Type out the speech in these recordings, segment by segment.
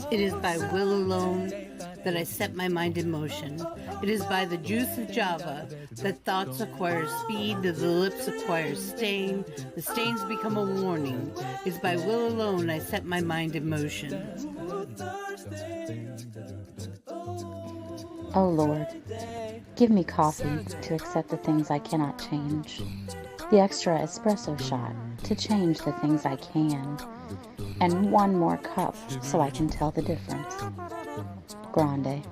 It is by will alone that I set my mind in motion. It is by the juice of Java that thoughts acquire speed, that the lips acquire stain, the stains become a warning. It is by will alone I set my mind in motion. Oh Lord, give me coffee to accept the things I cannot change, the extra espresso shot to change the things I can, and one more cup so I can tell the difference. Grande.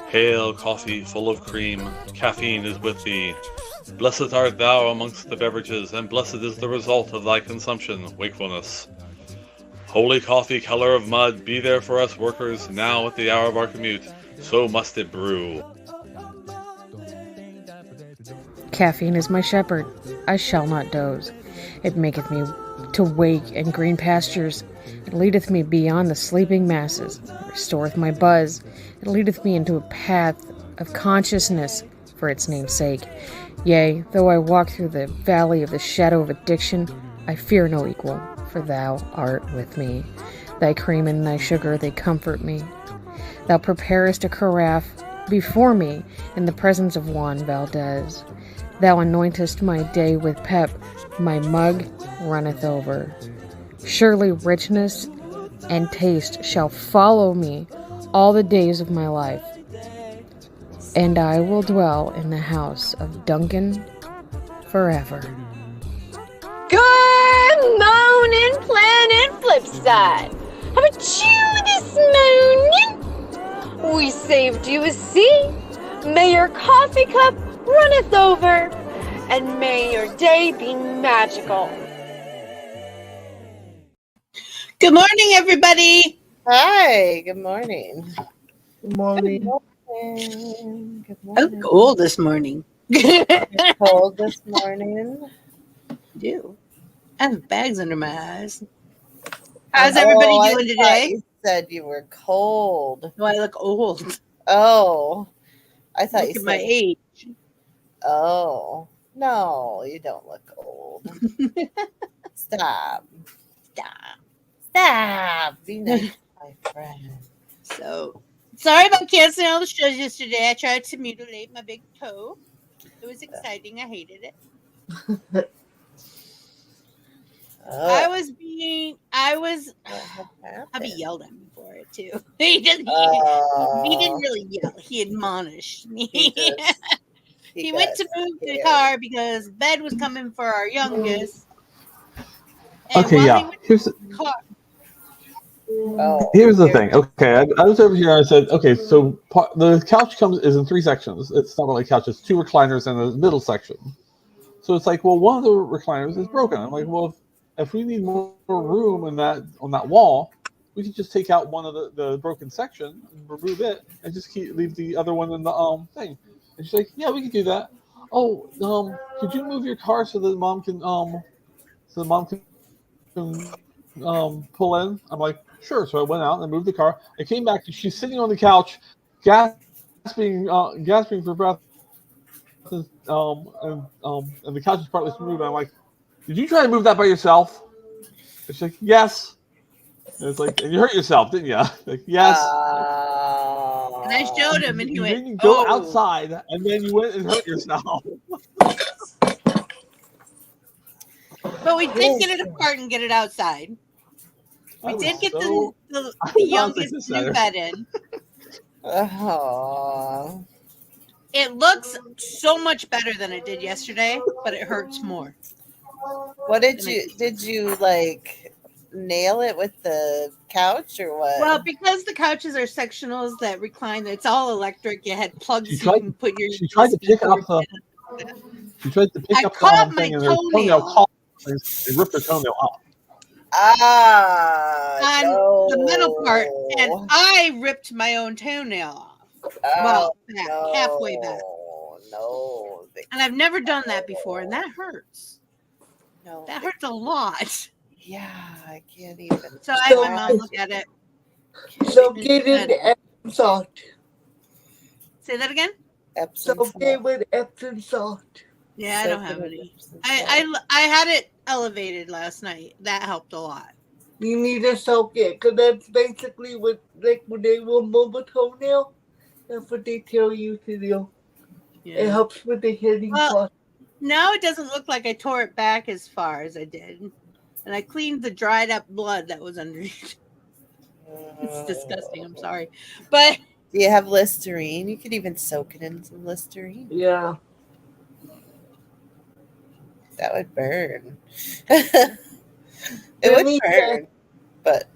Hail, coffee full of cream, caffeine is with thee. Blessed art thou amongst the beverages, and blessed is the result of thy consumption, wakefulness. Holy coffee, color of mud, be there for us workers, now at the hour of our commute, so must it brew. Caffeine is my shepherd, I shall not doze. It maketh me to wake in green pastures. It leadeth me beyond the sleeping masses. It restoreth my buzz. It leadeth me into a path of consciousness for its name's sake. Yea, though I walk through the valley of the shadow of addiction, I fear no equal, for thou art with me. Thy cream and thy sugar, they comfort me. Thou preparest a carafe before me in the presence of Juan Valdez. Thou anointest my day with pep, my mug runneth over. Surely richness and taste shall follow me all the days of my life, and I will dwell in the house of Duncan forever. Good morning, Planet Flipside. How about you this morning? We saved you a seat. May your coffee cup runneth over, and may your day be magical. Good morning, everybody. Hi, good morning. Good morning. Good morning. I'm cold this morning. It's cold this morning. Do. I have bags under my eyes. How's everybody I doing thought today? You said you were cold. Do I look old? Oh, I thought Look you at said. my age. Oh, no, you don't look old. Stop. Be nice, my friend. So, sorry about canceling all the shows yesterday. I tried to mutilate my big toe. It was exciting. I hated it. Hubby yelled at me for it too. He didn't really yell. He admonished me. He went to move the car because bed was coming for our youngest. And Okay, yeah. Here's the thing. Okay, I was over here and I said, okay, so the couch is in 3 sections. It's not really a couch. It's 2 recliners and a middle section. So it's like, well, one of the recliners is broken. I'm like, well, if we need more room on that wall, we could just take out one of the broken section and remove it and just leave the other one in the thing. And she's like, yeah, we can do that. Oh, could you move your car so the mom can pull in? I'm like, sure. So I went out and I moved the car. I came back and she's sitting on the couch, gasping for breath. And the couch is partly moved. I'm like, did you try to move that by yourself? And she's like, yes. And it's like, and you hurt yourself, didn't you? Like, yes. And I showed him, and he went, didn't go outside, and then you went and hurt yourself. But we did get it apart and get it outside. We did get the youngest new bed in. Oh. It looks so much better than it did yesterday, but it hurts more. What did you like nail it with the couch or what? Well, because the couches are sectionals that recline, it's all electric. You had plugs you can put your. She tried to pick up the. She tried to pick up the whole thing, and her toenail caught. And ripped her toenail off. On the middle part, and I ripped my own toenail off. Halfway back. No. And I've never done that before, and that hurts. No, that hurts a lot. Yeah, I can't even. So I had my mom look at it. So get in Epsom salt. Say that again? So get with Epsom salt. Yeah, I don't have any. I had it elevated last night. That helped a lot. You need to soak it, because that's basically what, like, when they remove a toenail, that's what they tell you to do. It helps with the healing process. Now it doesn't look like I tore it back as far as I did. And I cleaned the dried up blood that was underneath. It's disgusting. I'm sorry. But do you have Listerine? You could even soak it in some Listerine. Yeah. That would burn. It would burn, but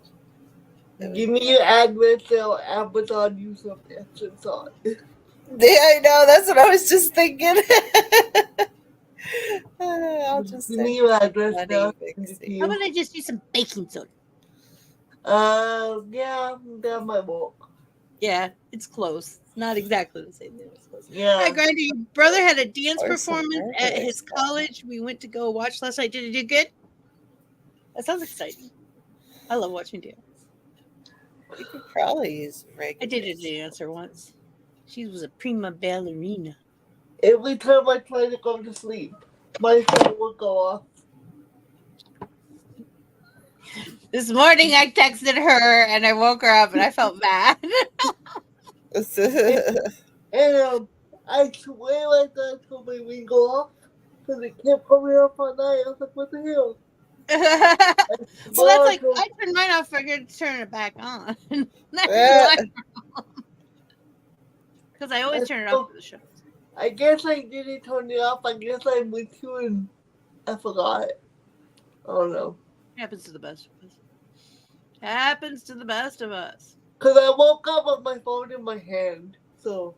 give me your address so Amazon you some extra salt. Yeah, I know. That's what I was just thinking. I'll just give me your address now. How about I just use some baking soda? Yeah, that might work. Yeah, it's close. Not exactly the same thing. It's close. Yeah. Hi, Grandy. Your brother had a dance performance at his college. We went to go watch last night. Did he do good? That sounds exciting. I love watching dance. You could probably use regular. I did a dancer once. She was a prima ballerina. Every time I try to go to sleep, my phone will go off. This morning I texted her and I woke her up and I felt bad. And I swear I thought somebody would go off because it kept coming up all night. I was like, what the hell? Well, that's like, I turned mine off, figured to turn it back on. Because I always turn it off for the show. I guess I didn't turn it off. I guess I went to and I forgot. I don't know. Happens to the best of us. Happens to the best of us. Because I woke up with my phone in my hand. So.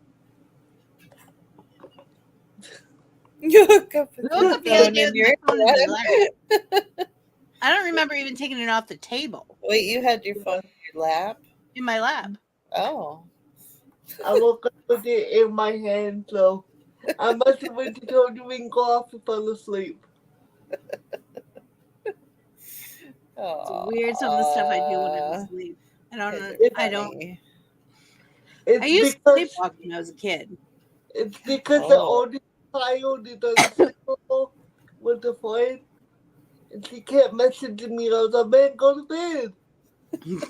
You woke up with the other day with my phone in my lap. I don't remember even taking it off the table. Wait, you had your phone in your lap? In my lap. Oh. I woke up with it in my hand, so I must have went to turn the ring off and fell asleep. It's weird some of the stuff I do when I'm asleep. I don't know. I used to sleepwalk when I was a kid. It's because the oldest child is uncomfortable with the phone. And she kept messaging me. I was like, man, go to bed. And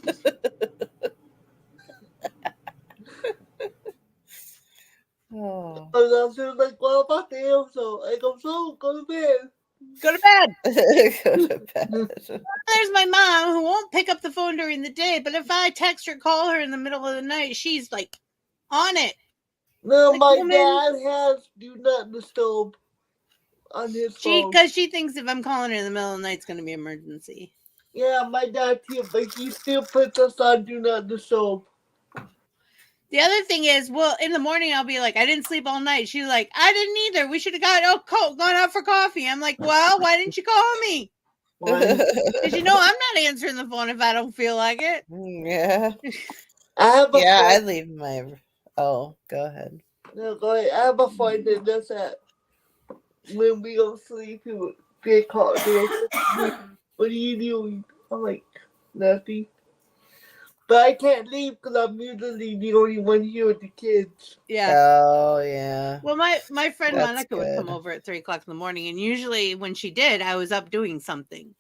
I was like, what about them? So I go to bed. Go to bed. Go to bed. There's my mom who won't pick up the phone during the day, but if I text her, call her in the middle of the night, she's like on it. No, like, my dad has do not disturb on his phone. Because she thinks if I'm calling her in the middle of the night, it's going to be an emergency. Yeah, my dad too, but he still puts us on do not disturb. The other thing is, well, in the morning, I'll be like, I didn't sleep all night. She's like, I didn't either. We should have gone out for coffee. I'm like, well, why didn't you call me? Because you know I'm not answering the phone if I don't feel like it. Yeah. I leave my... Oh, go ahead. No, go ahead. I have a friend that does that. When we go sleep, they call. What are you doing? I'm like, nothing. But I can't leave because I'm usually the only one here with the kids. Yeah. Oh, yeah. Well, my friend Monica would come over at 3 o'clock in the morning, and usually when she did, I was up doing something.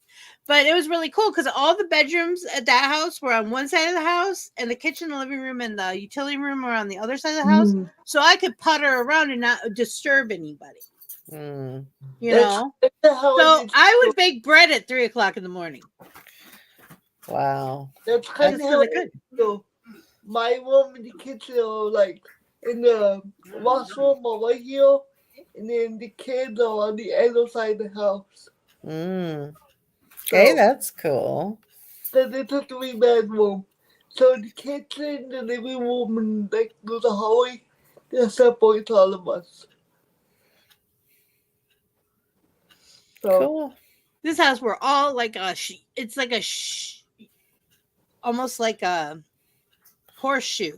But it was really cool because all the bedrooms at that house were on one side of the house, and the kitchen, the living room, and the utility room were on the other side of the house. So I could putter around and not disturb anybody. You know? So I would bake bread at 3 o'clock in the morning. Wow. That's kind of how so my room and the kitchen are like in the washroom are right here, and then the kids are on the other side of the house. Okay, that's cool. Then it's a 3-bedroom. So the kitchen, the living room, and like the hallway, they separate all of us. So, cool. This house, we're all like it's like almost like a horseshoe.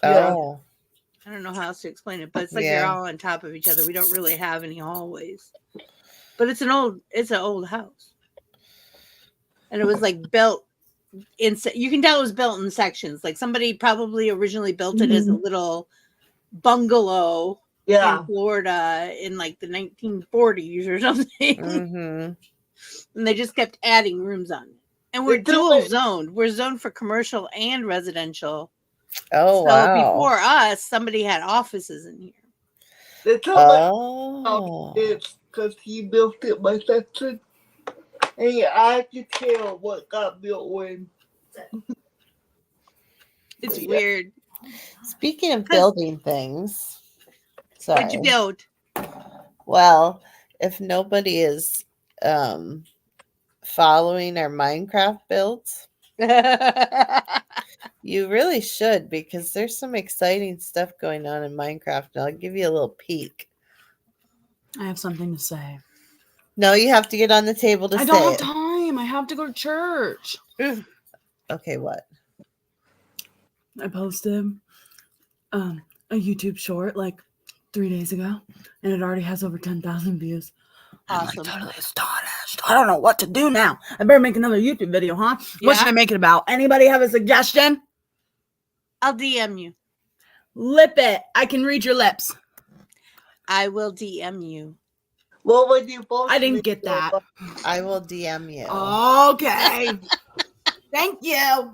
Oh. I don't know how else to explain it, but it's like you're all on top of each other. We don't really have any hallways. But it's an old house. And it was like built you can tell it was built in sections. Like somebody probably originally built it as a little bungalow in Florida in like the 1940s or something. and they just kept adding rooms on it. And we're dual zoned. We're zoned for commercial and residential. Oh, so wow. before us, somebody had offices in here. They told me it's because he built it by section. And I could tell what got built when. It's weird. Speaking of building things, sorry. What'd you build? Well, if nobody is following our Minecraft builds, you really should, because there's some exciting stuff going on in Minecraft. And I'll give you a little peek. I have something to say. No, you have to get on the table to say I don't have it. time. I have to go to church. Okay, what? I posted a YouTube short like 3 days ago, and it already has over 10,000 views. Awesome. I'm like, totally astonished. I don't know what to do now. I better make another YouTube video, huh? Yeah. What should I make it about? Anybody have a suggestion? I'll DM you. Lip it. I can read your lips. I will DM you. What would you both? I didn't get that. I will DM you. Okay. Thank you.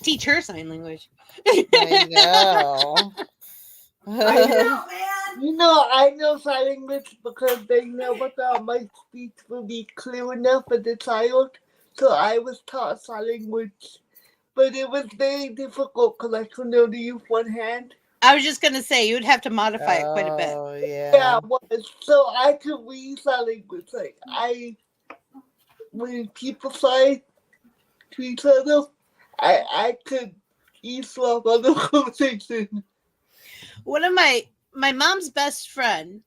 Teach her sign language. I know. I know, man. You know, I know sign language because they never thought my speech would be clear enough for the child. So I was taught sign language. But it was very difficult because I couldn't only use one hand. I was just going to say, you would have to modify it quite a bit. Oh, yeah. Yeah, so I could read sign language. Like, when people say to each other, I could eavesdrop on the conversation. One of my mom's best friend,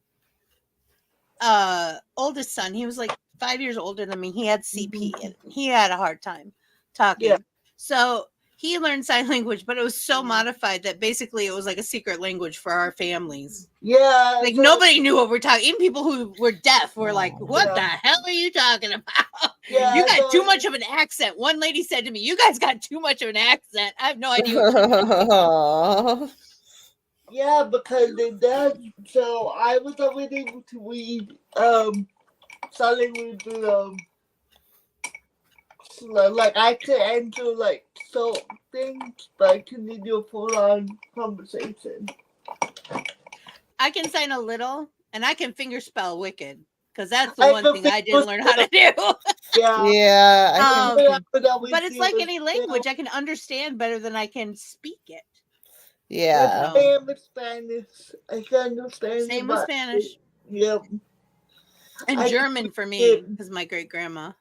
oldest son, he was like 5 years older than me. He had CP and he had a hard time talking. Yeah. So he learned sign language, but it was so modified that basically it was like a secret language for our families. Yeah. Like nobody knew what we're talking. Even people who were deaf were like, what the hell are you talking about? Yeah, you got too much of an accent. One lady said to me, you guys got too much of an accent. I have no idea what you're talking about. Yeah, because they does. So I was already able to read sign language. Like I could answer like so things, but I couldn't do a full-on conversation. I can sign a little, and I can finger spell wicked, because that's the one thing I didn't learn how to do. Yeah. But it's like any language. I can understand better than I can speak it. Yeah. Same with Spanish. I can understand. Same with Spanish. Yep. And German for me, because my great-grandma.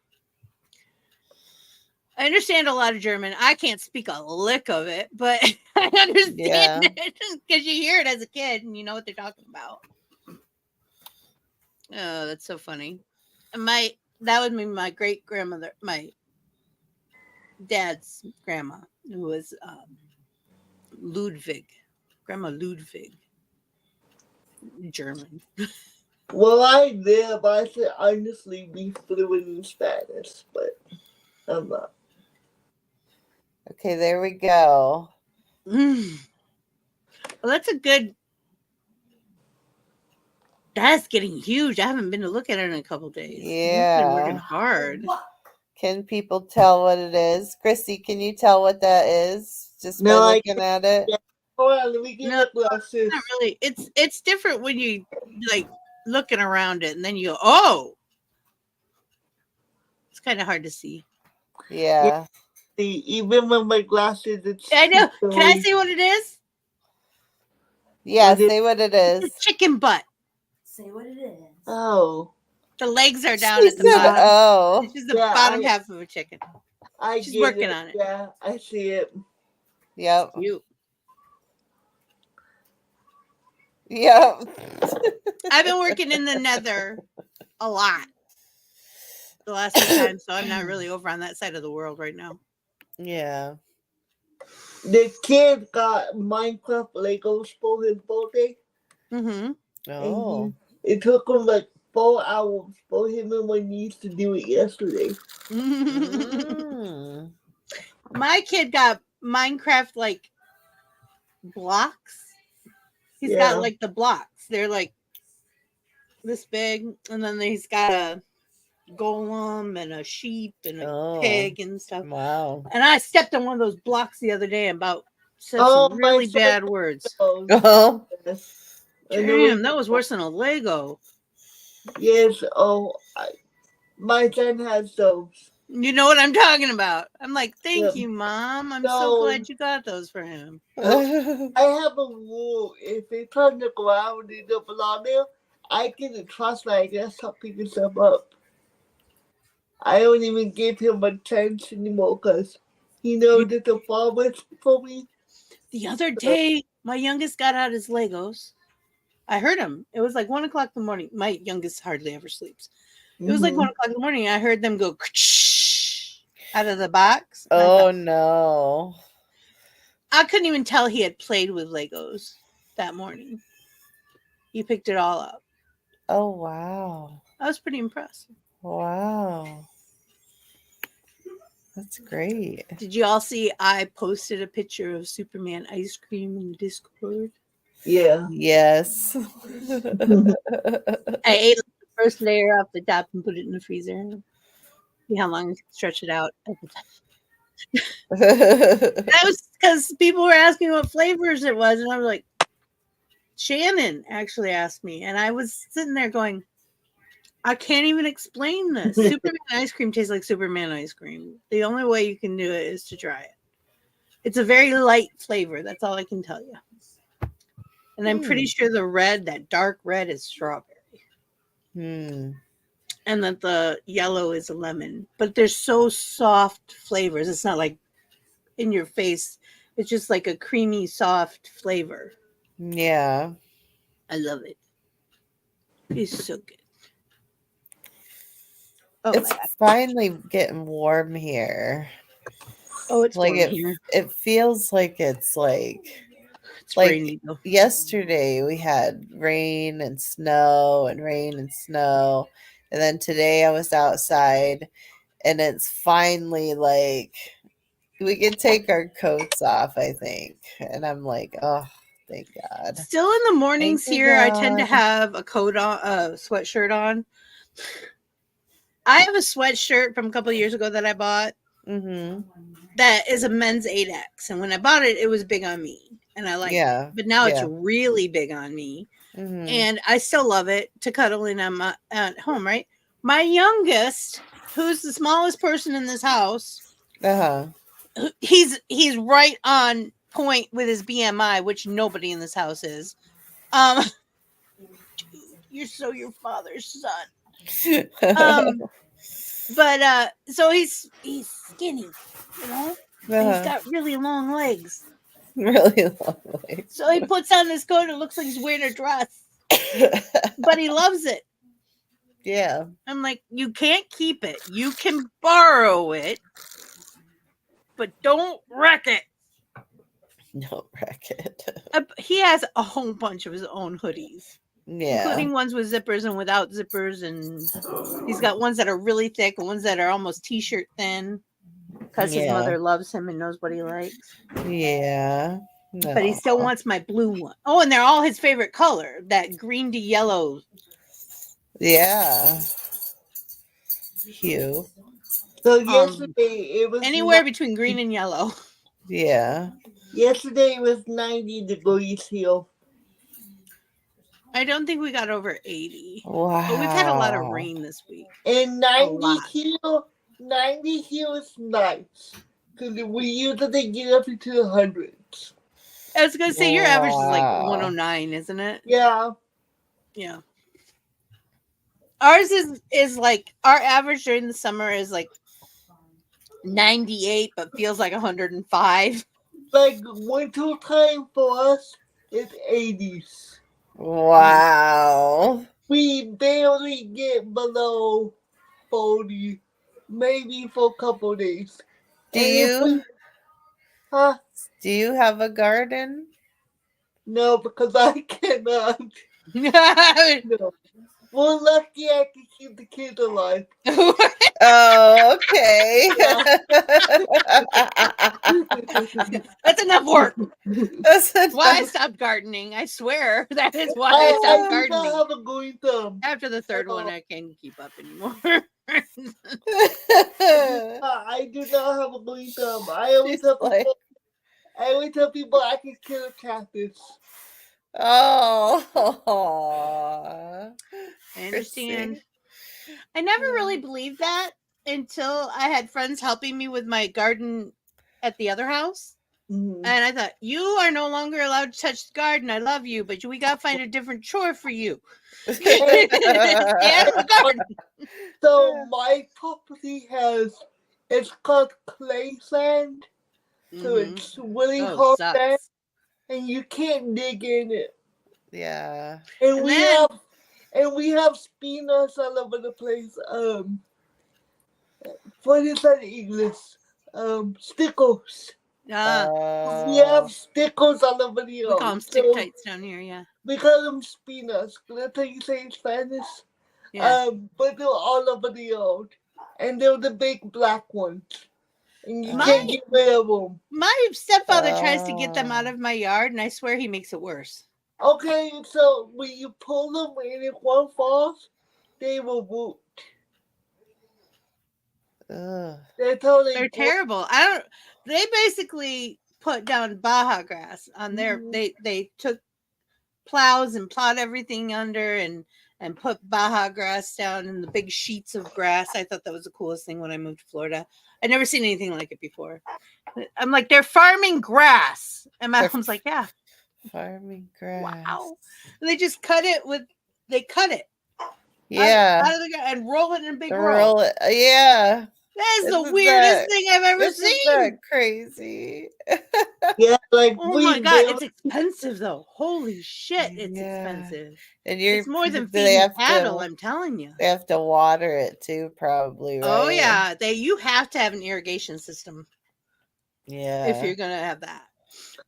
I understand a lot of German. I can't speak a lick of it, but I understand it because you hear it as a kid and you know what they're talking about. Oh, that's so funny. That would be my great grandmother, my dad's grandma, who was Ludwig, Grandma Ludwig, German. Well, I should honestly be fluent in Spanish, but I'm not. Okay, there we go. Well, that's a good. That's getting huge. I haven't been to look at it in a couple days. Yeah. I've been working hard. Can people tell what it is? Chrissy, can you tell what that is? Just by looking at it? Yeah. Hold on, let me get the glasses. Not really. It's different when you like looking around it and then you go, oh. It's kind of hard to see. Yeah. Even with my glasses, it's. I know. Can I say what it is? Yeah, say what it is. It's chicken butt. Say what it is. Oh. The legs are down at the bottom. Oh. This is the bottom half of a chicken. She's working on it. Yeah, I see it. Yep. You. Yep. I've been working in the nether a lot the last few times, so I'm not really over on that side of the world right now. Yeah. The kid got Minecraft Legos for his birthday. Mm-hmm. Oh. It took him like 4 hours for him and my niece to do it yesterday. My kid got Minecraft like blocks. He's got like the blocks. They're like this big, and then he's got a golem and a sheep and a pig and stuff. Wow. And I stepped on one of those blocks the other day and about said Oh, some my really son bad words. Oh, Oh. yes. And it was- Damn, that was worse than a Lego. Yes. My son has those. You know what I'm talking about. I'm like, thank Yeah. you, Mom. I'm No. so glad you got those for him. I have a rule. If it's on the ground and don't belong there, I get a trust like that, stop picking them up. I don't even give him a chance anymore because he knows that the fall was for me. The other day, my youngest got out his Legos. I heard him. It was like 1 o'clock in the morning. My youngest hardly ever sleeps. It was like 1 o'clock in the morning. I heard them go out of the box. Oh no. I couldn't even tell he had played with Legos that morning. He picked it all up. Oh wow. I was pretty impressed. Wow. That's great. Did you all see I posted a picture of Superman ice cream in the Discord? Yeah. Yes. I ate the first layer off the top and put it in the freezer. See how long I can stretch it out at the top. That was because people were asking what flavors it was, and I was like, Shannon actually asked me, and I was sitting there going, I can't even explain this. Superman ice cream tastes like Superman ice cream. The only way you can do it is to try it. It's a very light flavor. That's all I can tell you. And I'm pretty sure the red, that dark red, is strawberry. And that the yellow is a lemon. But they're so soft flavors. It's not like in your face. It's just like a creamy, soft flavor. Yeah. I love it. It's so good. Oh, It's finally getting warm here. Oh, it's like warm here. It feels like it's rainy, though. Yesterday we had rain and snow. And then today I was outside and it's finally like we can take our coats off, I think. And I'm like, oh, thank God. Still in the mornings Thank here, I God. tend to have a coat on, a sweatshirt on. I have a sweatshirt from a couple of years ago that I bought that is a men's 8X. And when I bought it, it was big on me. And I liked it. But now it's really big on me. And I still love it to cuddle in at home, right? My youngest, who's the smallest person in this house, he's right on point with his BMI, which nobody in this house is. You're so your father's son. But so he's skinny, you know? And he's got really long legs. Really long legs. So he puts on this coat and it looks like he's wearing a dress. But he loves it. Yeah. I'm like, you can't keep it. You can borrow it, but don't wreck it. Don't wreck it. He has a whole bunch of his own hoodies. Yeah. Including ones with zippers and without zippers. And he's got ones that are really thick and ones that are almost t-shirt thin. Because his mother loves him and knows what he likes. Yeah. No. But he still wants my blue one. Oh, and they're all his favorite color. That green to yellow. Yeah. Hue. So yesterday it was anywhere between green and yellow. Yeah. Yesterday was 90 degrees here. I don't think we got over 80. Wow. But we've had a lot of rain this week. And 90 here is nice. Because we usually get up into the hundreds. I was going to say, your average is like 109, isn't it? Yeah. Yeah. Ours is like, our average during the summer is like 98, but feels like 105. Like winter time for us is 80s. Wow. We barely get below 40, maybe for a couple days. Do you have a garden? No, because I cannot. No. We're lucky I can keep the kids alive. Oh, okay. That's enough work. That's Why I enough. stopped gardening. I swear that is why I stopped I do not gardening. have a green thumb. After the third one, I can't keep up anymore. I do not have a green thumb. I always tell people. I always tell people I can kill a cactus. Oh, I understand. I never really believed that until I had friends helping me with my garden at the other house. Mm-hmm. And I thought, you are no longer allowed to touch the garden. I love you, but we got to find a different chore for you. Stay out of the garden. So my property it's called clay sand. So it's really hard sand, and you can't dig in it. Yeah. And we have spinach all over the place. What is that in English? Stickles. We have stickles all over the yard. We call them stick tights down here, yeah. We call them spinach. That's how you say in Spanish. Yeah. But they're all over the yard. And they're the big black ones. And you can't get rid of them. My stepfather tries to get them out of my yard, and I swear he makes it worse. Okay, so when you pull them and if one falls, they will root. They're terrible. They basically put down Baja grass on their. They took plows and plowed everything under and put Baja grass down in the big sheets of grass. I thought that was the coolest thing when I moved to Florida. I'd never seen anything like it before. I'm like, they're farming grass, and my mom's like, yeah, farming grass. Wow. And they just cut it. Yeah. Out of the ground and roll it in a big roll it. Yeah. That is the weirdest thing I've ever seen. Isn't that crazy? Yeah, like oh my god, it's expensive though. Holy shit, it's expensive. And it's more than feeding cattle. I'm telling you. They have to water it too, probably. Right? Oh yeah, you have to have an irrigation system. Yeah, if you're gonna have that.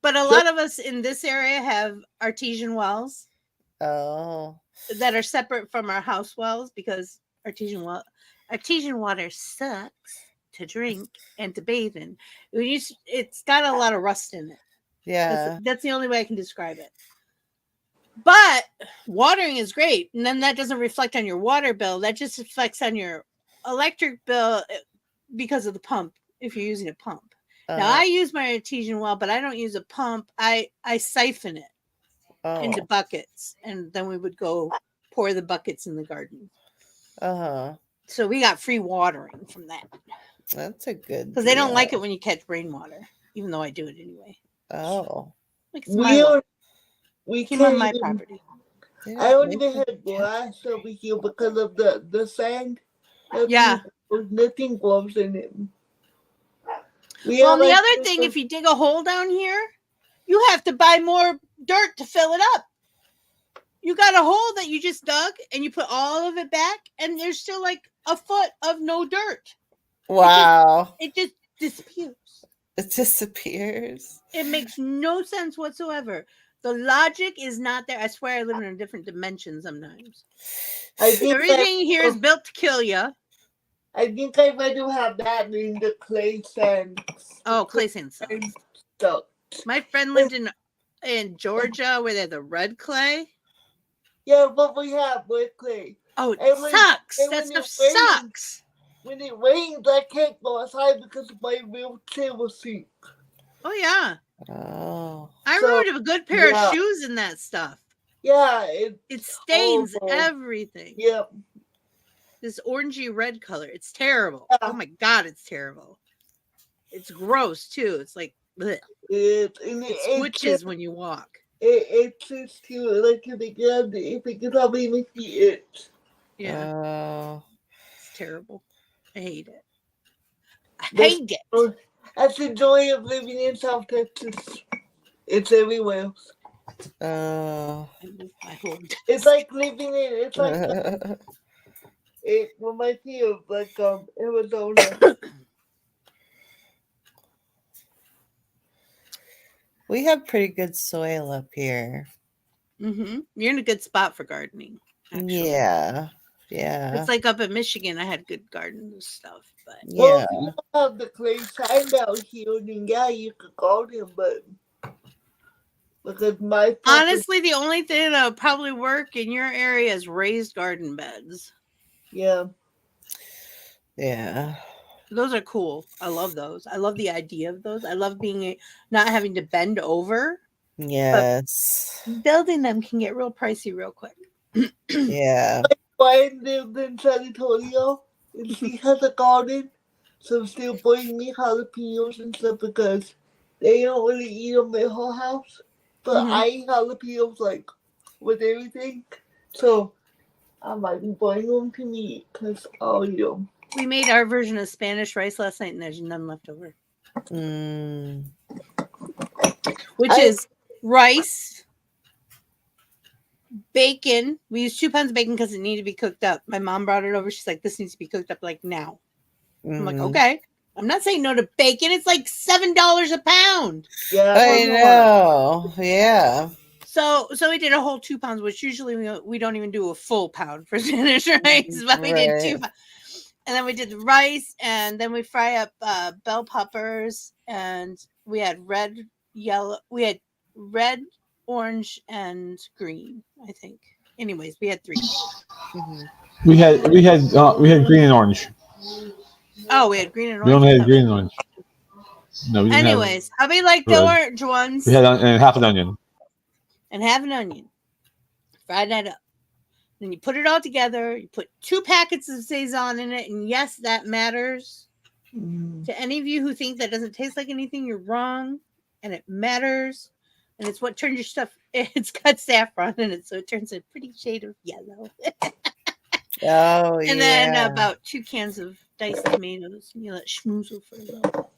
But a lot of us in this area have artesian wells. Oh. That are separate from our house wells because artesian water sucks to drink and to bathe in. It's got a lot of rust in it. Yeah. That's the only way I can describe it. But watering is great. And then that doesn't reflect on your water bill. That just reflects on your electric bill because of the pump, if you're using a pump. Now, I use my artesian well, but I don't use a pump. I siphon it into buckets. And then we would go pour the buckets in the garden. So we got free watering from that. That's a good because they don't like it when you catch rainwater, even though I do it anyway. Oh, like we came on my property. I don't even have grass over here because of the sand. Yeah, nothing grows in it. Well, the other thing, if you dig a hole down here, you have to buy more dirt to fill it up. You got a hole that you just dug and you put all of it back, and there's still like a foot of no dirt. Wow. It just disappears. It disappears. It makes no sense whatsoever. The logic is not there. I swear I live in a different dimension sometimes. Everything here is built to kill you. I think I'd rather have that than the clay sand. Oh, clay sand sucks. My friend lived in Georgia where they have the red clay. Yeah, but we have red clay. Oh, it sucks. That stuff sucks. When it rains, I can't go outside because my wheelchair will sink. Oh, yeah. Oh. I ruined a good pair of shoes in that stuff. Yeah. It stains everything. Yep. This orangey red color. It's terrible. Oh, my God, it's terrible. It's gross, too. It's like, bleh. It switches when you walk. It's just too, like, if it gets on me, make me itch. Yeah. It's terrible. I hate it. I hate it. That's the joy of living in South Texas. It's everywhere. It's like living in. It's like it reminds me of like Arizona. We have pretty good soil up here. Mm-hmm. You're in a good spot for gardening. Actually. Yeah. Yeah. It's like up in Michigan, I had good garden and stuff, but Well, Yeah. if you don't have the clay sand out here, then yeah, you could garden, but because my property, honestly, the only thing that would probably work in your area is raised garden beds. yeah, Yeah. Those are cool. I love those. I love the idea of those. I love not having to bend over. Yes. Building them can get real pricey real quick. Yeah. Brian lived in San Antonio, and she has a garden, so she'll bring me jalapenos and stuff because they don't really eat them at her house, but Mhm. I eat jalapenos like with everything, so I might be bringing them to me because I'll eat them. We made our version of Spanish rice last night, and there's none left over. Mm. Which is rice, bacon. We used 2 pounds of bacon because it needed to be cooked up. My mom brought it over. She's like, "This needs to be cooked up like now." I'm like, Mhm. "Okay." I'm not saying no to bacon. It's like $7 a pound. Yeah, I know. Yeah. So we did a whole 2 pounds, which usually we don't even do a full pound for Spanish rice, but we did 2 Right. pounds. And then we did the rice, and then we fry up bell peppers, and we had red, yellow, we had red, orange, and green, I think. Anyways, we had 3. Mhm. We had green and orange. Oh, we had green and We orange. only had green and orange. No, we didn't Anyways, hubby liked the red. orange ones. We had and half an onion. And have an onion. Fry that up. Then you put it all together. You put 2 packets of Saison in it. And yes, that matters. To any of you who think that doesn't taste like anything, you're wrong. And it matters. And it's what turns your stuff. It's got saffron in it. So it turns a pretty shade of yellow. Oh, And then about 2 cans of diced tomatoes. And you let schmoozle for a little.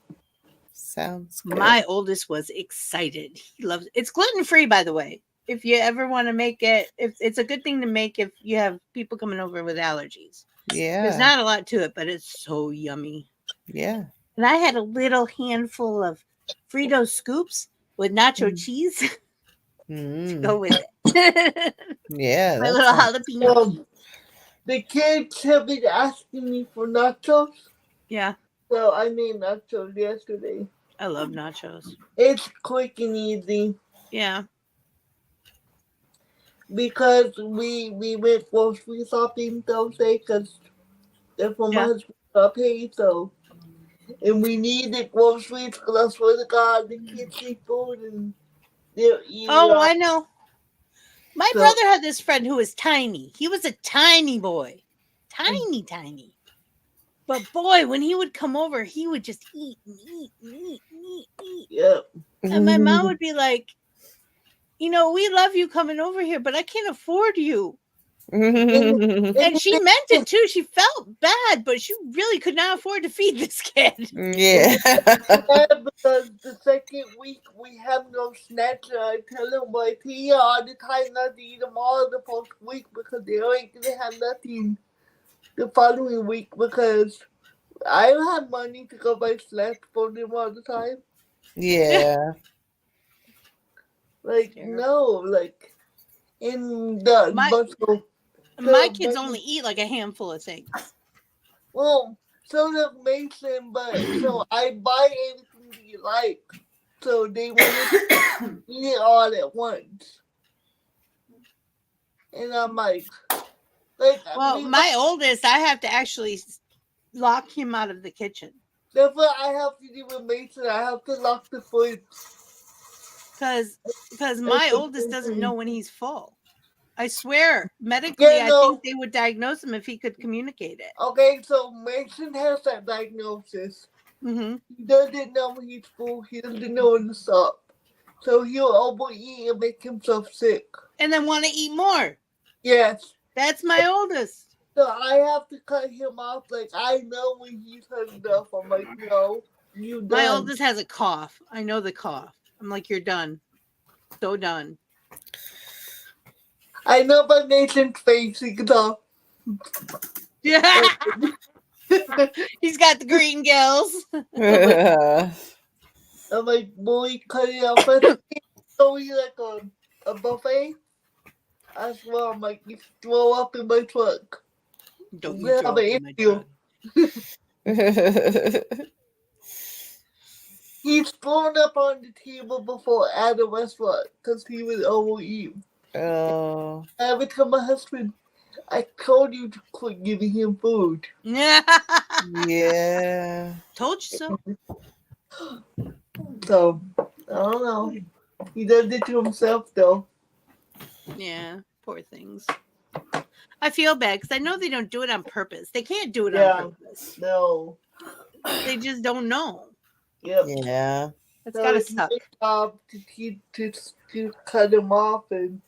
Sounds good. My oldest was excited. He loves it. It's gluten-free, by the way. If you ever want to make it, it's a good thing to make if you have people coming over with allergies. Yeah. There's not a lot to it, but it's so yummy. Yeah. And I had a little handful of Frito scoops with nacho cheese to Mm. go with it. Yeah. My that little sounds- jalapeno. The kids have been asking me for nachos, Yeah, so I made nachos yesterday. I love nachos. It's quick and easy Yeah. because we went grocery shopping Thursday because that's when my Yeah. husband got paid, so and we needed groceries because I swear to God the kids need food and they're eating. Oh, I know. My So- brother had this friend who was tiny. He was a tiny boy. Tiny. But boy, when he would come over, he would just eat and eat and eat and eat and eat. Yeah. And my mom would be like, "You know, we love you coming over here, but I can't afford you." And she meant it too. She felt bad, but she really could not afford to feed this kid. Yeah. Yeah, because the second week we have no snacks, and I tell them like, "Here, all the time not to eat them all the first week because they ain't gonna have nothing the following week because I don't have money to go buy snacks for them all the time." Yeah. Like, Terrible. no, like, in the My- but so, My kids only eat like a handful of things. well, so does Mason, but so I buy everything they like, so they want to eat it all at once, and I'm like, Well, my oldest, I have to actually lock him out of the kitchen that's what I have to do with Mason. I have to lock the fridge. because my oldest doesn't know when he's full. I swear, medically, Yeah, no. I think they would diagnose him if he could communicate it. Okay, so Mason has that diagnosis. Mm-hmm. He doesn't know when he's full. He doesn't know when to stop. So he'll overeat and make himself sick. And then want to eat more. Yes. That's my oldest. So I have to cut him off. Like, I know when he's had enough. I'm like, no, you done. My oldest has a cough. I know the cough. I'm like, you're done. So done. I know by Mason's face. He can talk. Yeah. He's got the green gills. I'm like, boy, cut it off. But so he like a buffet. as well. I'm like, you throw up in my truck. Don't Yeah, you throw up but in my you- truck. He's thrown up on the table before at a restaurant because he was overeat. Oh. I would tell my husband, I told you to quit giving him food. Yeah. Yeah. Told you so. So, I don't know. He does it to himself, though. Yeah, poor things. I feel bad because I know they don't do it on purpose. They can't do it Yeah. on purpose. No. They just don't know. Yep. Yeah. It's So gotta it's suck. my job to cut him off, and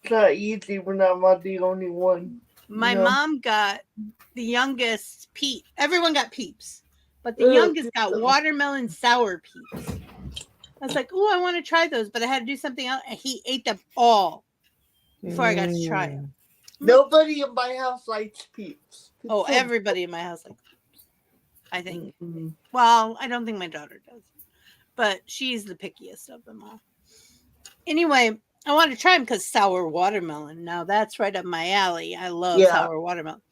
it's not easy when I'm not the only one. My No. mom got the youngest peep. Everyone got peeps, but the Ugh, youngest got no. watermelon sour peeps. I was like, "Oh, I want to try those," but I had to do something else, and he ate them all before I got to try them. Nobody in my house likes peeps. Oh, So- everybody in my house likes peeps. I think. Mhm. Well, I don't think my daughter does, but she's the pickiest of them all. Anyway, I wanted to try them because sour watermelon. Now that's right up my alley. I love Yeah. sour watermelon.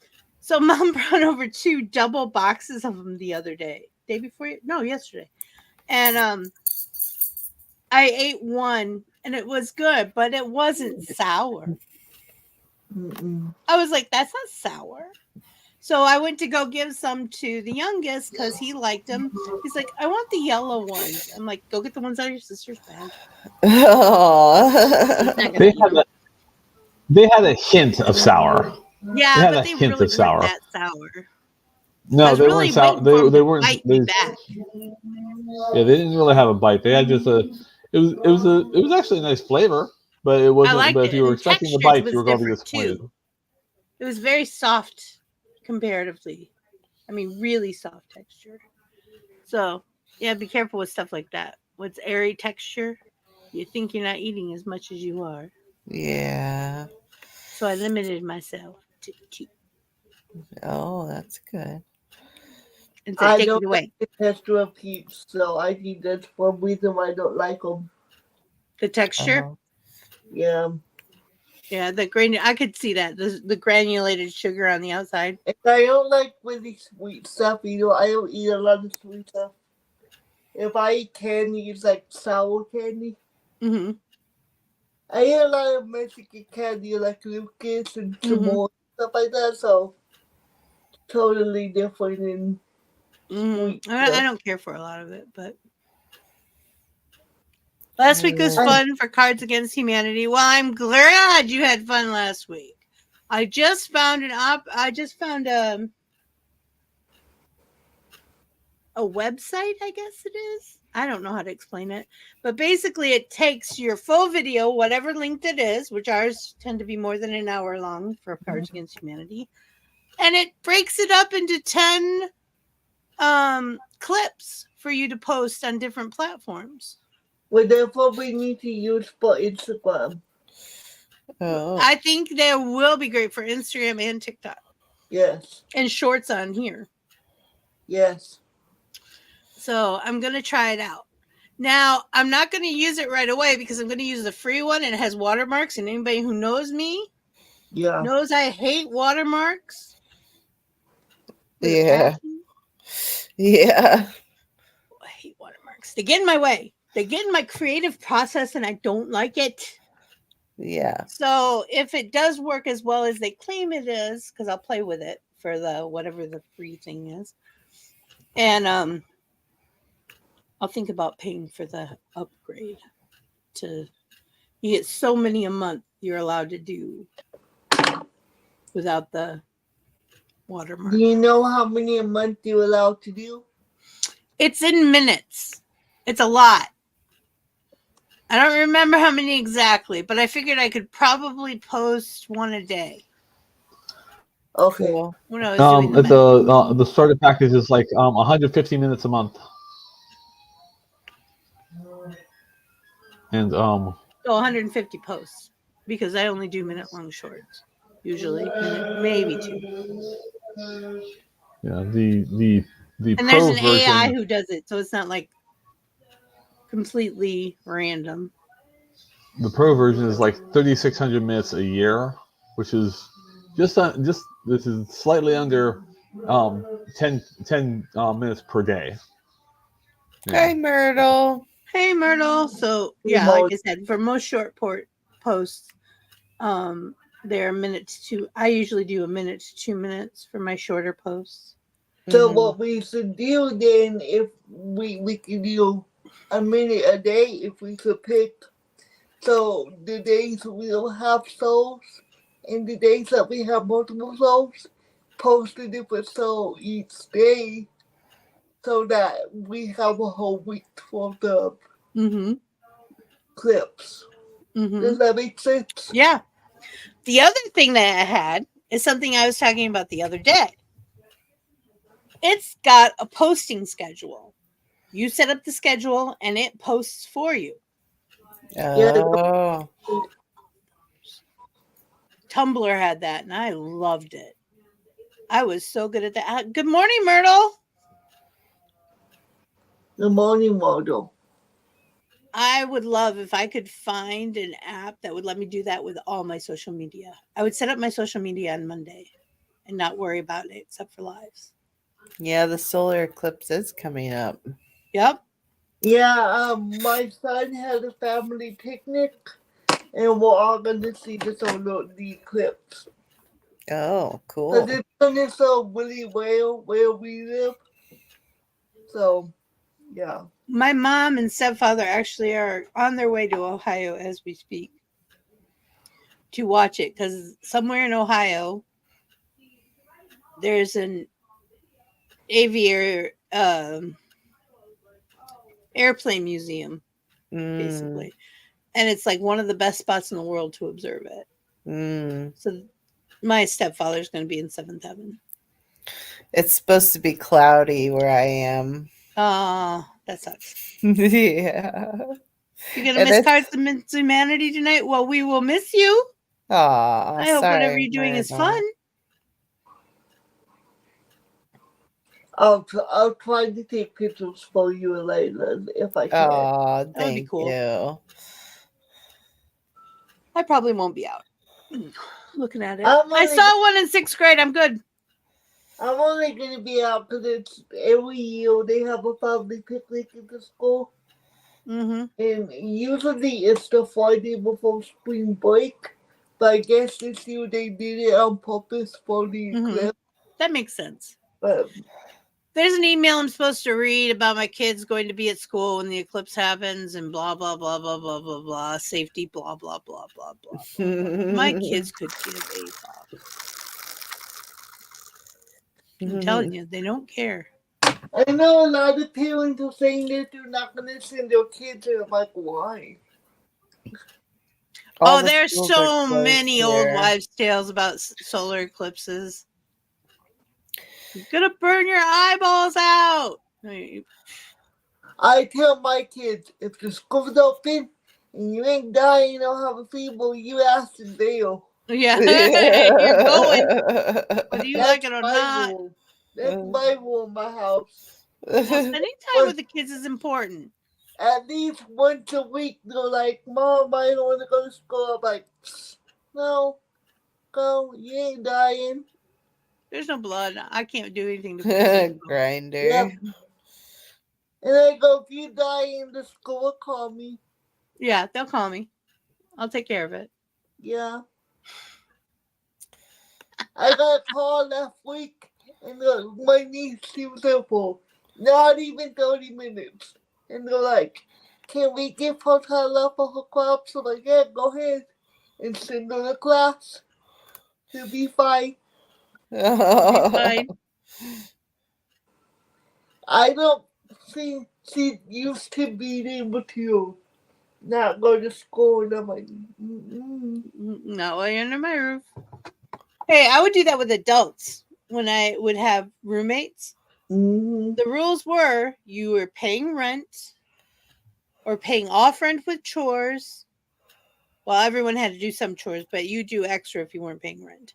So mom brought over 2 double boxes of them the other day. Day before? No, yesterday. And I ate one and it was good, but it wasn't sour. Mm-mm. I was like, that's not sour. So I went to go give some to the youngest because he liked them. He's like, I want the yellow ones. I'm like, go get the ones out of your sister's bag. Oh. He's not gonna eat them. They had a hint of sour. Yeah, They had but a they hint really of sour. weren't that sour. I No, was they really weren't sour. waiting for 'em They to weren't. bite me They, back. yeah, they didn't really have a bite. They had just a. It was actually a nice flavor, but it wasn't. liked But if it, you were and expecting the textures bite, you was were going to be different, too. disappointed. It was very soft comparatively. I mean, really soft texture. So, yeah, be careful with stuff like that. What's airy texture? You think you're not eating as much as you are. Yeah. So I limited myself to 2. Oh, that's good. And said, I take don't it away. like the texture of peeps, so I think that's one reason why I don't like them. The texture? Oh. Yeah. Yeah, the grain. I could see that. The granulated sugar on the outside. And I don't like really sweet stuff either. I don't eat a lot of sweet stuff. If I eat candy, it's like sour candy. Mm-hmm. I eat a lot of Mexican candy like Lucas and Mhm. Chamorro, stuff like that, so totally different in Mm-hmm. sweet I stuff. don't care for a lot of it, but last week was Yeah. fun for Cards Against Humanity. Well, I'm glad you had fun last week. I just found a website, I guess it is. I don't know how to explain it. But basically it takes your full video, whatever length it is, which ours tend to be more than an hour long for Cards Against Humanity, and it breaks it up into 10 clips for you to post on different platforms. Well, they probably need to use for Instagram. Oh. I think they will be great for Instagram and TikTok Yes. and shorts on here. Yes. So I'm going to try it out. Now, I'm not going to use it right away because I'm going to use the free one and it has watermarks. And anybody who knows me Yeah. knows I hate watermarks. with a Yeah. passion. Yeah. I hate watermarks. They get in my way. They get in my creative process and I don't like it. Yeah. So if it does work as well as they claim it is, because I'll play with it for the whatever the free thing is. And I'll think about paying for the upgrade to you get so many a month you're allowed to do without the watermark. Do you know how many a month you're allowed to do? It's in minutes. It's a lot. I don't remember how many exactly, but I figured I could probably post one a day Okay. Cool. when I was doing the math. The starter package is like 150 minutes a month, and So 150 posts because I only do minute-long shorts usually, maybe 2. yeah, the And pro there's an version. AI who does it, so it's not like completely random. the pro version is like 3,600 minutes a year, which is just this is slightly under 10 minutes per day. Yeah. Hi, Myrtle. Hey, Myrtle. So yeah, like I said, for most short posts, they're a minute to 2. I usually do a minute to 2 minutes for my shorter posts. So what we should do then, if we could do a minute a day, if we could pick. So the days we don't have souls, and the days that we have multiple souls, post a different soul each day, so that we have a whole week worth of clips. Does that make sense? Yeah. The other thing that I had is something I was talking about the other day. It's got a posting schedule. You set up the schedule and it posts for you. Oh. Tumblr had that and I loved it. I was so good at that. Good morning, Myrtle. Good morning, Myrtle. I would love if I could find an app that would let me do that with all my social media. I would set up my social media on Monday and not worry about it except for lives. Yeah, the solar eclipse is coming up. Yep. Yeah, my son had a family picnic, and we're all going to see the eclipse. Oh, cool. Because it's turning so really well where we live. So, yeah. My mom and stepfather actually are on their way to Ohio as we speak to watch it, because somewhere in Ohio there's an airplane museum, basically, and it's like one of the best spots in the world to observe it. So my stepfather's going to be in seventh heaven. It's supposed to be cloudy where I am. That sucks. Yeah. You're going to miss Cards of Humanity tonight? Well, we will miss you. I hope whatever you're doing is fun. I'll try to take pictures for you later if I can. Oh, that would be cool. You. I probably won't be out. Looking at it. I saw one in 6th grade. I'm good. I'm only going to be out because it's every year they have a family picnic at the school. And usually it's the Friday before spring break. But I guess this year they did it on purpose for the eclipse. That makes sense. But there's an email I'm supposed to read about my kids going to be at school when the eclipse happens and blah, blah, blah, blah, blah, blah, blah, safety, blah, blah, blah, blah, blah, blah. My kids could give a fuck. I'm telling you, they don't care. I know a lot of parents are saying that they're not going to send their kids, and I'm like, why? There's so many old wives' tales about solar eclipses. You're going to burn your eyeballs out. I tell my kids, if the school's open and you ain't dying or have a fever, you ask to bail. Yeah, you're going. Whether you like it or not. Rule. That's my rule in my house. Well, spending time with the kids is important. At least once a week, they're like, Mom, I don't want to go to school. I'm like, no, go. You ain't dying. There's no blood. I can't do anything to Grinder. Yep. And I go, if you die in the school, call me. Yeah, they'll call me. I'll take care of it. Yeah. I got a call last week, and my niece, she was there for not even 30 minutes. And they're like, can we give her time for her class? So I'm like, yeah, go ahead. And send her to class. She'll be fine. She'll be fine. I don't see she used to being able to not go to school, and I'm like, not while you're under my roof. Hey, I would do that with adults when I would have roommates. The rules were you were paying rent or paying off rent with chores. Well, everyone had to do some chores, but you do extra if you weren't paying rent.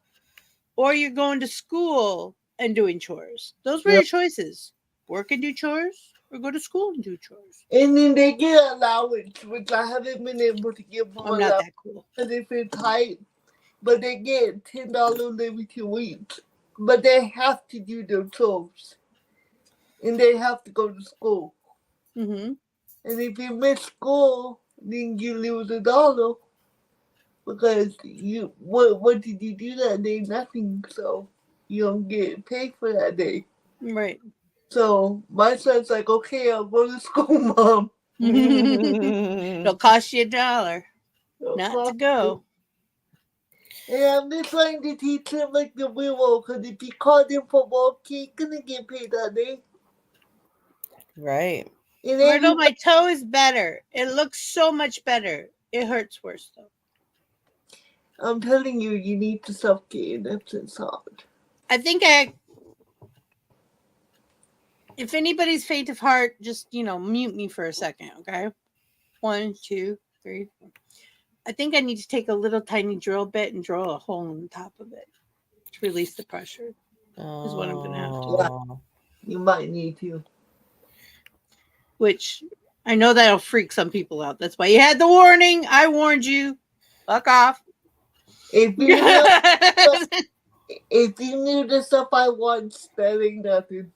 Or you're going to school and doing chores. Those were your choices. Work and do chores or go to school and do chores. And then they get allowance, which I haven't been able to give them I'm not allowance that cool. because if it's tight. But they get $10 every 2 weeks. But they have to do their chores. And they have to go to school. Mm-hmm. And if you miss school, then you lose $1 because what did you do that day? Nothing. So you don't get paid for that day. Right. So my son's like, okay, I'll go to school, Mom. It'll cost you $1 So not to go. And I'm just trying to teach him like the willow, because if you call him for work, he's gonna get paid that day. Right. And then Myrtle, my toe is better. It looks so much better. It hurts worse though. I'm telling you, you need to stop getting it's hard. I think if anybody's faint of heart, just mute me for a second, okay? 1, 2, 3, 4. I think I need to take a little tiny drill bit and drill a hole in the top of it to release the pressure. Is what I'm gonna have to do. Yeah, you might need to. Which I know that'll freak some people out. That's why you had the warning. I warned you. Fuck off. If you knew the stuff I want, that ain't nothing.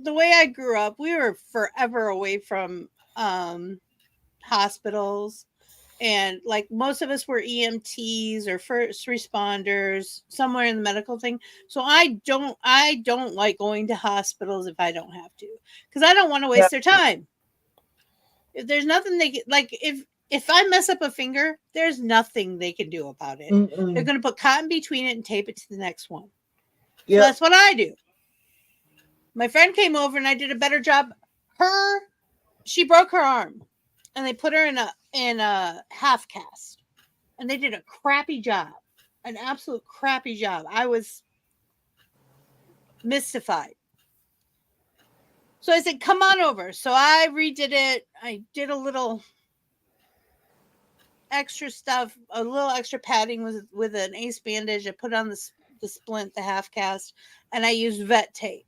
The way I grew up, we were forever away from hospitals, and like most of us were EMTs or first responders, somewhere in the medical thing. So I don't like going to hospitals if I don't have to, because I don't want to waste their time. If there's nothing they can, like, if I mess up a finger, there's nothing they can do about it. Mm-mm. They're going to put cotton between it and tape it to the next one. Yep. So that's what I do. My friend came over and I did a better job. She broke her arm, and they put her in a half cast, and they did a crappy job, an absolute crappy job. I was mystified. So I said, come on over. So I redid it. I did a little extra stuff, a little extra padding with an ace bandage. I put on the splint, the half cast, and I used vet tape.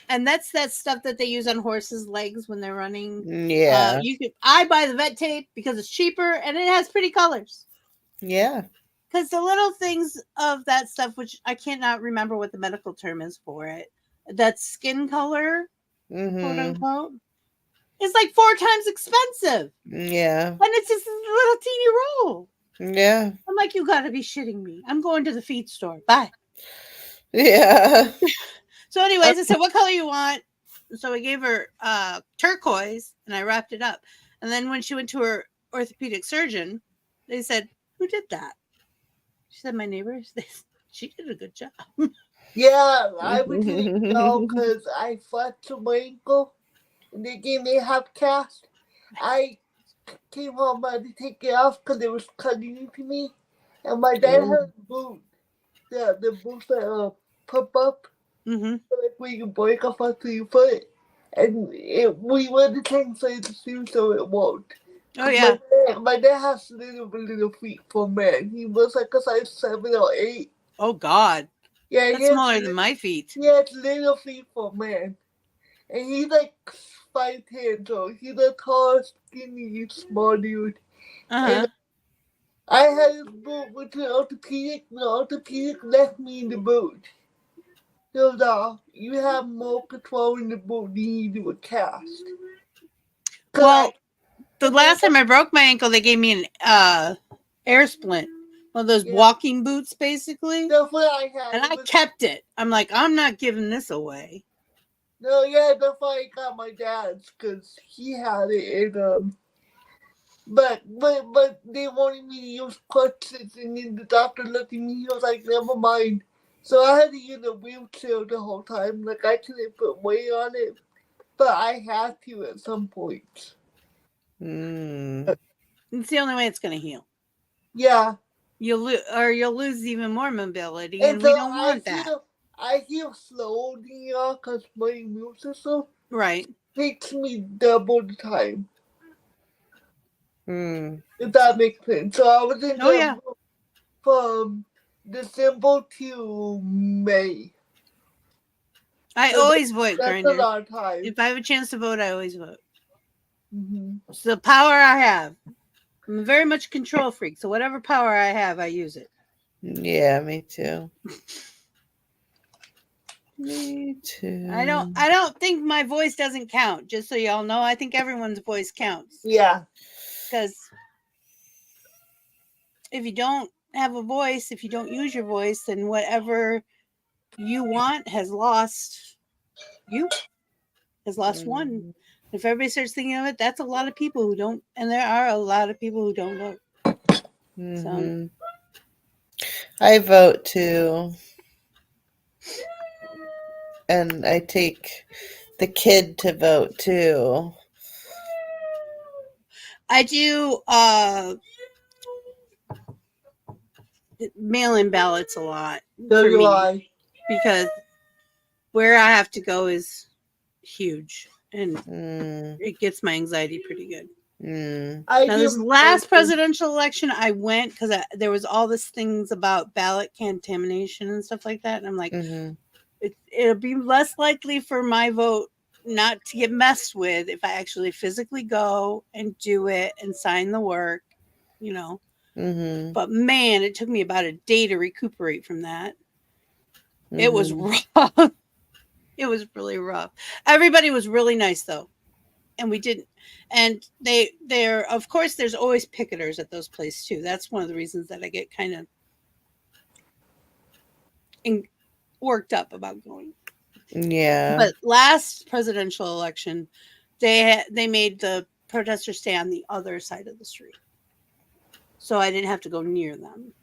And that's that stuff that they use on horses' legs when they're running. Yeah. I buy the vet tape because it's cheaper and it has pretty colors. Yeah. Because the little things of that stuff, which I cannot remember what the medical term is for it, that's skin color, quote unquote, it's like 4 times expensive. Yeah. And it's just a little teeny roll. Yeah. I'm like, you got to be shitting me. I'm going to the feed store. Bye. Yeah. So anyways, I said, what color you want? So I gave her turquoise, and I wrapped it up. And then when she went to her orthopedic surgeon, they said, who did that? She said, my neighbors. She did a good job. Yeah, I would didn't know because I fractured my ankle, and they gave me a half cast. I came home, I had to take it off because it was cutting into me. And my dad had a boot, the boots that pop up. Mm-hmm. Like where you break off onto your foot. And we were the same size of shoe, so it won't. Oh, yeah. My dad has little feet for men. He was like a size 7 or 8. Oh, God. Yeah, that's smaller than my feet. He has little feet for men. And he's like 5'10", so he's a tall, skinny, small dude. Uh-huh. And I had his boot with the orthopedic. The orthopedic left me in the boot. So you have more control in the boot than you do a cast. Well, the last time I broke my ankle, they gave me an air splint. One of those walking boots, basically. That's what I had. And I kept it. I'm like, I'm not giving this away. No, yeah, that's why I got my dad's, because he had it. And, but they wanted me to use crutches, and then the doctor looked at me, he was like, never mind. So I had to use a wheelchair the whole time. Like, I couldn't put weight on it, but I had to at some point. It's the only way it's going to heal. Yeah. You'll lose even more mobility, and we so don't want that. I heal slowly, because my immune system takes me double the time. If that makes sense. So I was in from December to May. I always vote, That's Grinder. a lot of time. If I have a chance to vote, I always vote. Mm-hmm. It's the power I have. I'm very much a control freak, so whatever power I have, I use it. Yeah, me too. Me too. I don't think my voice doesn't count, just so y'all know. I think everyone's voice counts. Yeah. Because if you don't have a voice, if you don't use your voice, then whatever you want has lost one. If everybody starts thinking of it, that's a lot of people who don't, and there are a lot of people who don't vote. Mm-hmm. I vote too. And I take the kid to vote too. I do mail-in ballots a lot So for do me I. because where I have to go is huge, and it gets my anxiety pretty good. I Now, this do- last presidential election, I went because there was all these things about ballot contamination and stuff like that, and I'm like, it'll be less likely for my vote not to get messed with if I actually physically go and do it and sign the work, you know. But man, it took me about a day to recuperate from that. It was rough. It was really rough. Everybody was really nice though, and we didn't. And they're of course there's always picketers at those places too. That's one of the reasons that I get kind of worked up about going. Yeah. But last presidential election, they made the protesters stay on the other side of the street, so I didn't have to go near them.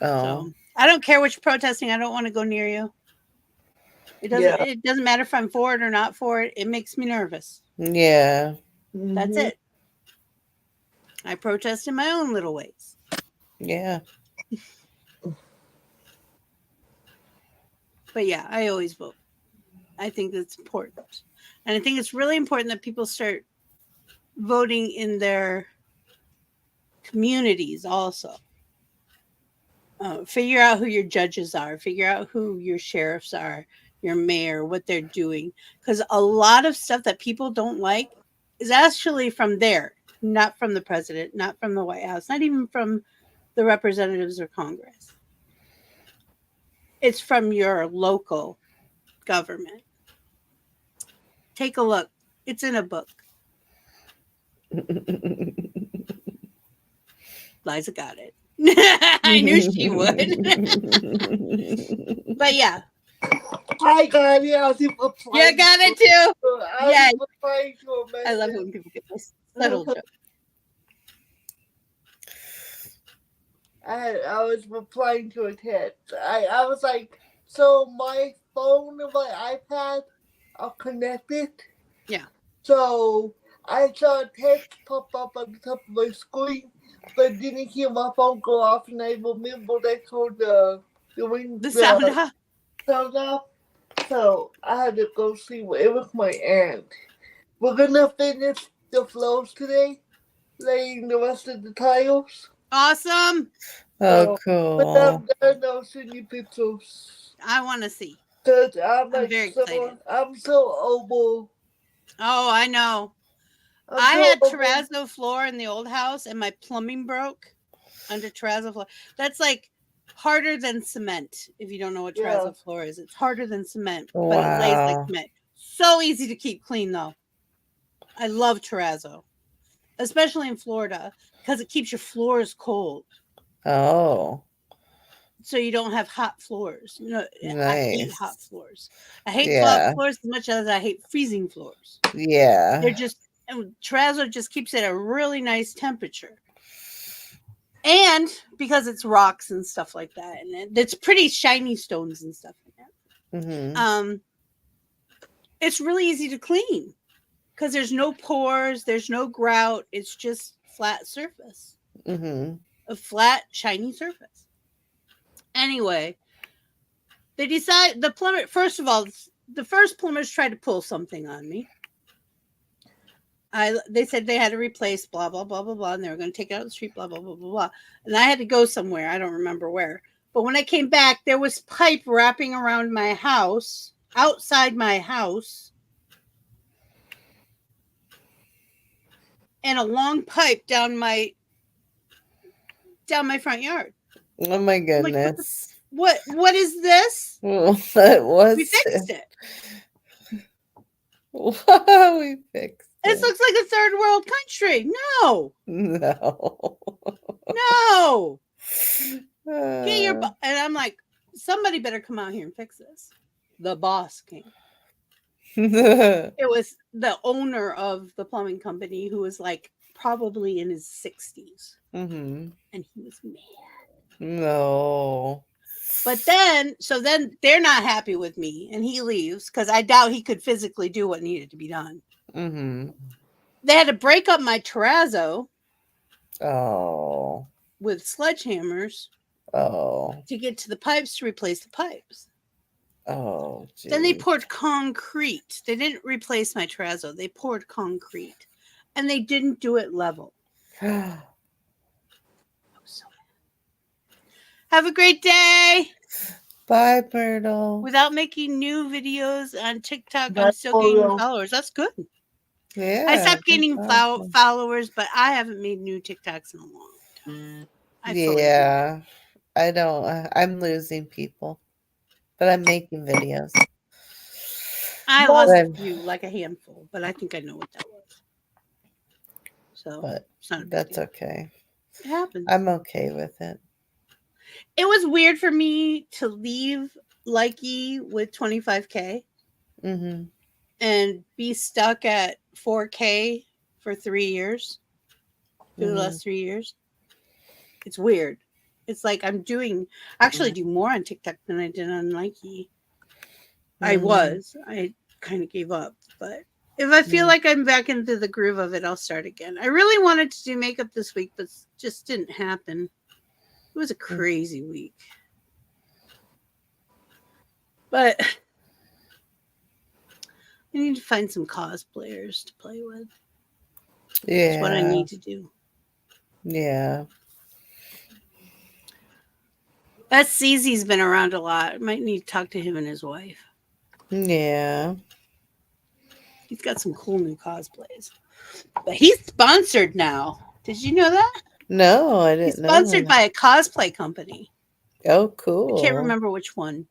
Oh. So I don't care which protesting. I don't want to go near you. It doesn't. It doesn't matter if I'm for it or not for it. It makes me nervous. Yeah. That's it. I protest in my own little ways. Yeah. But yeah, I always vote. I think that's important. And I think it's really important that people start voting in their communities also. Figure out who your judges are. Figure out who your sheriffs are, your mayor, what they're doing. Because a lot of stuff that people don't like is actually from there, not from the president, not from the White House, not even from the representatives or Congress. It's from your local government. Take a look. It's in a book. Liza got it. I knew she would. But yeah. I got it. I was You got it too? Yeah. I love when people get this subtle joke. I was replying to a text. I was like, so my phone and my iPad are connected. Yeah. So I saw a text pop up on the top of my screen, but didn't hear my phone go off, and I remembered I told the sound off. Sound off. So I had to go see what it was my aunt. We're gonna finish the floors today, laying the rest of the tiles. Awesome. Oh, cool. But I'm done. I'll send you pictures. I want to see. Cause I'm very excited. I'm so old. Oh, I know. I had terrazzo floor in the old house, and my plumbing broke under terrazzo floor. That's like harder than cement. If you don't know what terrazzo floor is, it's harder than cement, but it lays like cement. So easy to keep clean, though. I love terrazzo, especially in Florida, because it keeps your floors cold. Oh. So you don't have hot floors. You know, Nice. I hate hot floors. I hate hot floors as much as I hate freezing floors. Yeah. They're just, and terrazzo just keeps it at a really nice temperature. And because it's rocks and stuff like that, and it's pretty shiny stones and stuff like that. It's really easy to clean because there's no pores, there's no grout. It's just flat surface, a flat shiny surface. Anyway, they decide the plumber. First of all, the first plumbers tried to pull something on me. They said they had to replace blah blah blah blah blah, and they were going to take it out of the street, blah blah blah blah blah. And I had to go somewhere. I don't remember where. But when I came back, there was pipe wrapping around my house outside my house and a long pipe down my front yard. Oh my I'm like, goodness. what is this? What was We fixed it. We fixed This it. looks like a third world country. No. No. No. Get your and I'm like, somebody better come out here and fix this. The boss came. It was the owner of the plumbing company who was like probably in his 60s. Mm-hmm. And he was mad. No. But then they're not happy with me and he leaves because I doubt he could physically do what needed to be done. Mm-hmm. They had to break up my terrazzo Oh. with sledgehammers Oh. to get to the pipes to replace the pipes. Oh. Geez. Then they poured concrete. They didn't replace my terrazzo. They poured concrete. And they didn't do it level. Have a great day. Bye, Myrtle. Without making new videos on TikTok, Bye, I'm still gaining Myrtle. followers. That's good. Yeah. I stopped gaining that's awesome. followers, but I haven't made new TikToks in a long time. Yeah. I don't. I'm losing people, but I'm making videos. I lost a few, like a handful, but I think I know what that was. So But it's not a big that's deal. okay. It happens. I'm okay with it. It was weird for me to leave Likey with 25K Mm-hmm. and be stuck at 4K for 3 years, for the last 3 years. It's weird. It's like I actually do more on TikTok than I did on Likey. I kind of gave up, but if I feel like I'm back into the groove of it, I'll start again. I really wanted to do makeup this week, but just didn't happen. It was a crazy week. But I need to find some cosplayers to play with. Yeah. That's what I need to do. Yeah. That CZ's been around a lot. I might need to talk to him and his wife. Yeah. He's got some cool new cosplays. But he's sponsored now. Did you know that? No, I didn't He's know. sponsored by a cosplay company. Oh, cool. I can't remember which one.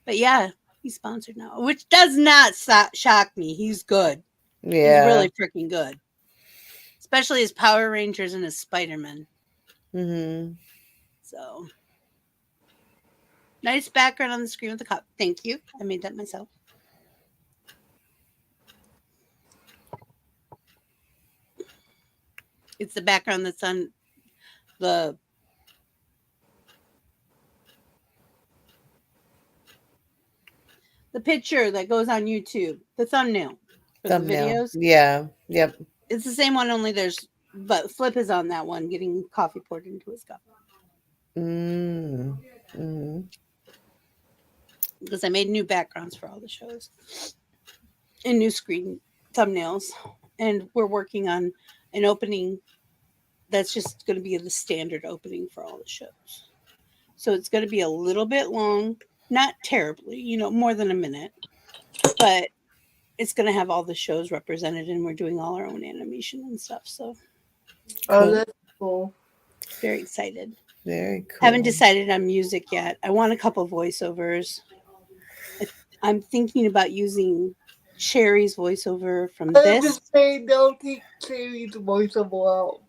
But yeah, he's sponsored now, which does not shock me. He's good. Yeah. He's really freaking good. Especially his Power Rangers and his Spider-Man. Mm-hmm. So, nice background on the screen with the cup. Thank you. I made that myself. It's the background that's on the picture that goes on YouTube, the thumbnail for the videos. Yeah. Yep. It's the same one, only but Flip is on that one, getting coffee poured into his cup. Mm-hmm. Because I made new backgrounds for all the shows and new screen thumbnails, and we're working on an opening that's just going to be the standard opening for all the shows. So it's going to be a little bit long, not terribly, more than a minute, but it's going to have all the shows represented, and we're doing all our own animation and stuff. So, that's cool. Very excited. Very cool. Haven't decided on music yet. I want a couple voiceovers. I'm thinking about using Sherry's voiceover from this. Just say don't take Sherry's voiceover out.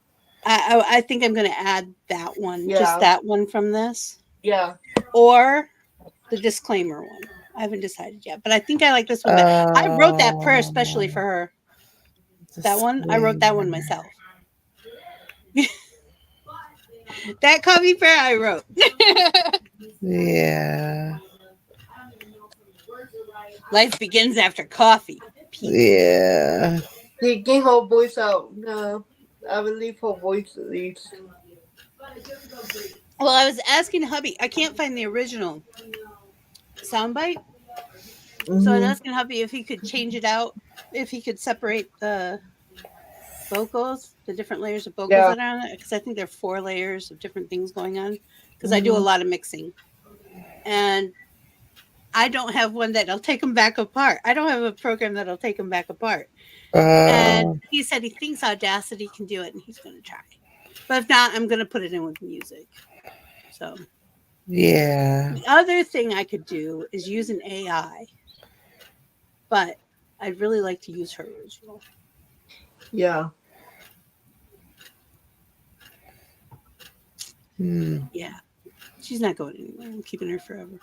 I think I'm going to add that one, just that one from this. Yeah. Or the disclaimer one. I haven't decided yet, but I think I like this one better. I wrote that prayer especially for her. That one, I wrote that one myself. That coffee prayer I wrote. Yeah. Life begins after coffee. Yeah. They gave her voice out. No, I will leave her voice at least. Well, I was asking hubby. I can't find the original soundbite. Mm-hmm. So I was asking hubby if he could change it out, if he could separate the vocals, the different layers of vocals that are on it, because I think there are 4 layers of different things going on, because I do a lot of mixing. And I don't have one that'll take them back apart. I don't have a program that'll take them back apart. Uh, And he said he thinks Audacity can do it, and he's going to try. But if not, I'm going to put it in with music. So yeah. the other thing I could do is use an AI, but I'd really like to use her original. Yeah. Yeah, she's not going anywhere. I'm keeping her forever.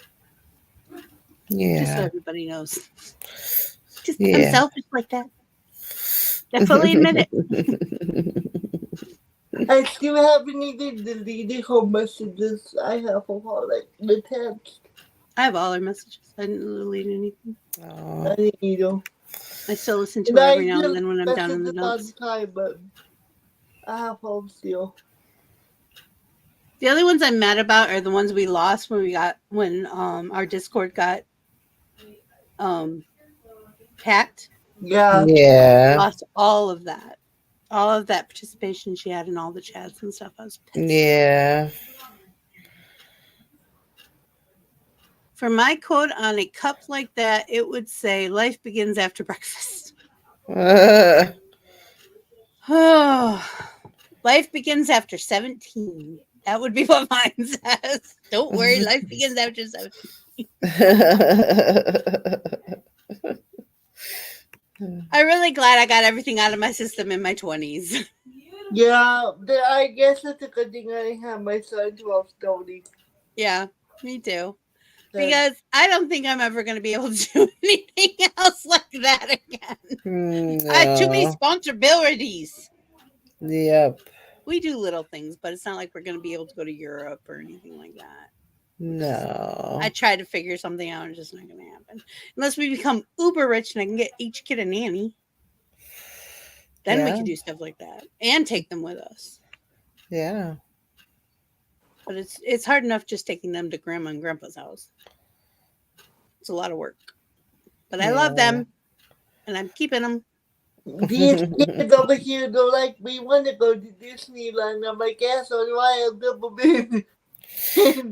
Yeah. Just so everybody knows. I'm Yeah. selfish like that. I fully admit it. I still haven't even deleted her messages. I have all like the text. I have all her messages. I didn't delete anything. I didn't either. I still listen to And her I every now still and then when I'm down in the message all dumps. the time, but I have them still. The only ones I'm mad about are the ones we lost when our Discord got hacked. Yeah. Yeah. Lost all of that participation she had in all the chats and stuff. I was pissed. Yeah. For my quote on a cup like that, it would say, "Life begins after breakfast." Oh, life begins after 17. That would be what mine says. Don't worry, life begins after 17. I'm really glad I got everything out of my system in my 20s. Yeah, I guess it's a good thing I didn't have my son 12 story. Yeah, me too. Because I don't think I'm ever going to be able to do anything else like that again. I have too many responsibilities. Yep. We do little things, but it's not like we're going to be able to go to Europe or anything like that. No. I tried to figure something out, and it's just not going to happen. Unless we become uber rich and I can get each kid a nanny. Then we can do stuff like that and take them with us. Yeah. But it's hard enough just taking them to grandma and grandpa's house. It's a lot of work. But I love them, and I'm keeping them. These kids over here, they're like, we want to go to Disneyland. I'm like, yeah, so do I. I've never been.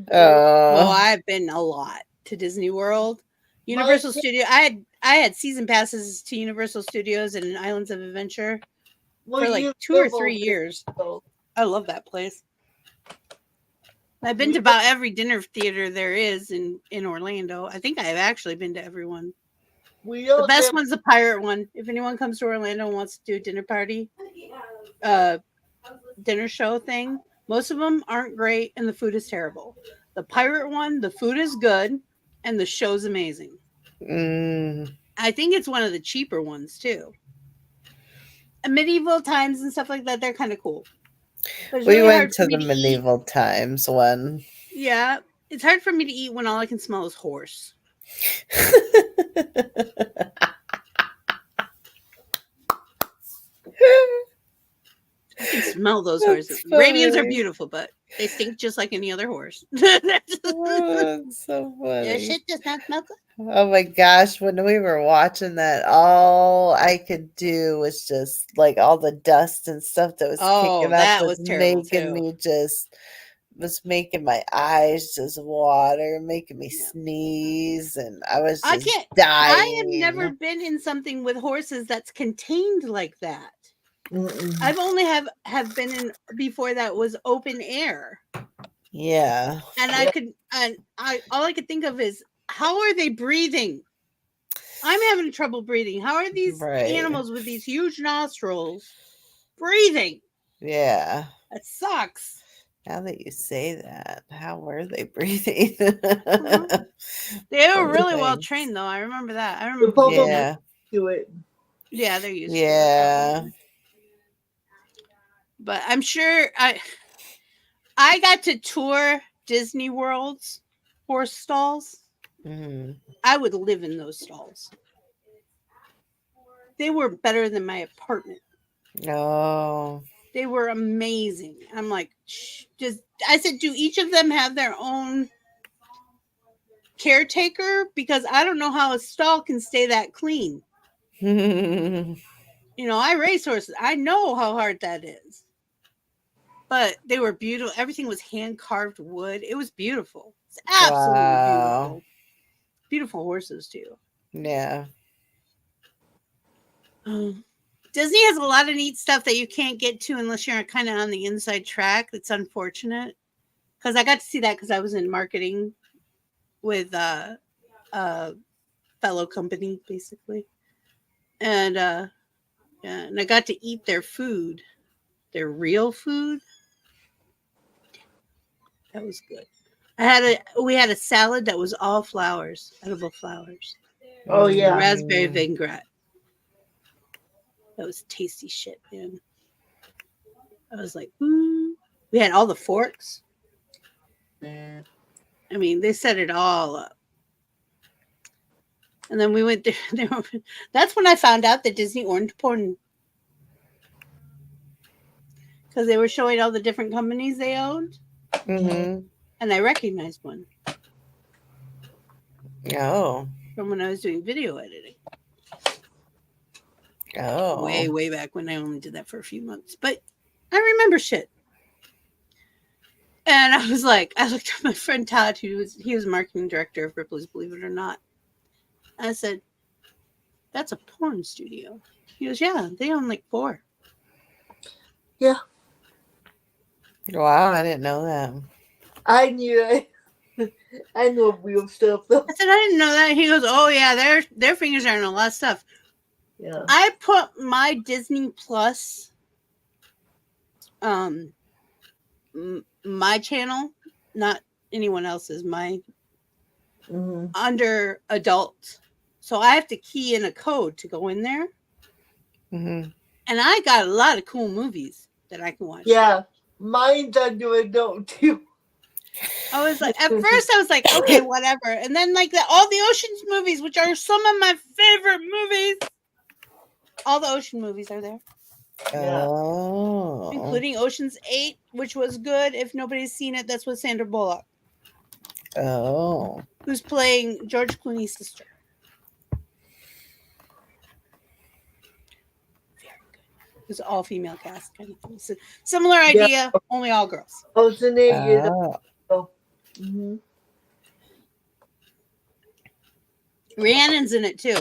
Well, I've been a lot to Disney World. Universal Studio. I had season passes to Universal Studios and Islands of Adventure for like 2 or 3 years. I love that place. I've been to about every dinner theater there is in Orlando. I think I've actually been to everyone. The best one's the pirate one. If anyone comes to Orlando and wants to do a dinner party, dinner show thing, most of them aren't great and the food is terrible. The pirate one, the food is good and the show's amazing. I think it's one of the cheaper ones too. Medieval times and stuff like that, they're kind of cool. We really went to the medieval times one. Yeah, it's hard for me to eat when all I can smell is horse. I can smell those horses. Arabians are beautiful, but they stink just like any other horse. That's so funny. Their shit does not smell good. Oh my gosh, when we were watching that, all I could do was just like all the dust and stuff that was kicking up was making me was making my eyes just water, making me sneeze, and I was just dying. I have never been in something with horses that's contained like that. I've only have been in before that was open air. Yeah. And all I could think of is, how are they breathing? I'm having trouble breathing. How are these animals with these huge nostrils breathing? Yeah. That sucks. Now that you say that, how were they breathing? They were really well trained, though. I remember that. I remember. Yeah. Do it. Yeah, they're used to it. But I'm sure I got to tour Disney World's horse stalls. I would live in those stalls. They were better than my apartment. Oh. They were amazing. I'm like, I said, do each of them have their own caretaker? Because I don't know how a stall can stay that clean. I race horses. I know how hard that is. But they were beautiful. Everything was hand-carved wood. It was beautiful. It's absolutely beautiful. beautiful horses too. Yeah. Disney has a lot of neat stuff that you can't get to unless you're kind of on the inside track. It's unfortunate because I got to see that because I was in marketing with a fellow company basically, and I got to eat their food, their real food. That was good. We had a salad that was all flowers, edible flowers. Oh yeah. Raspberry vinaigrette. That was tasty shit, man. I was like, We had all the forks. I mean, they set it all up. And then we went there. That's when I found out that Disney owned porn. Because they were showing all the different companies they owned. Mm-hmm. And I recognized one. Oh. From when I was doing video editing. Oh. Way back when I only did that for a few months. But I remember shit. And I was like, I looked at my friend Todd, he was marketing director of Ripley's Believe It or Not. I said, that's a porn studio. He goes, yeah, they own like 4. Yeah. Wow, I didn't know that. I knew it. I know real stuff though. I said, I didn't know that. He goes, oh yeah, their fingers are in a lot of stuff. Yeah. I put my Disney Plus, my channel, not anyone else's, under adult. So I have to key in a code to go in there. Mm-hmm. And I got a lot of cool movies that I can watch. Yeah. Mine's under adult too. I was like, at first I was like, okay, whatever. And then like all the Ocean's movies, which are some of my favorite movies. All the Ocean movies are there. Oh. Including Ocean's 8, which was good. If nobody's seen it, that's with Sandra Bullock. Oh. Who's playing George Clooney's sister. Very good. It was all female cast kind of thing. So, similar idea, only all girls. Ocean 8 Rhiannon's in it too.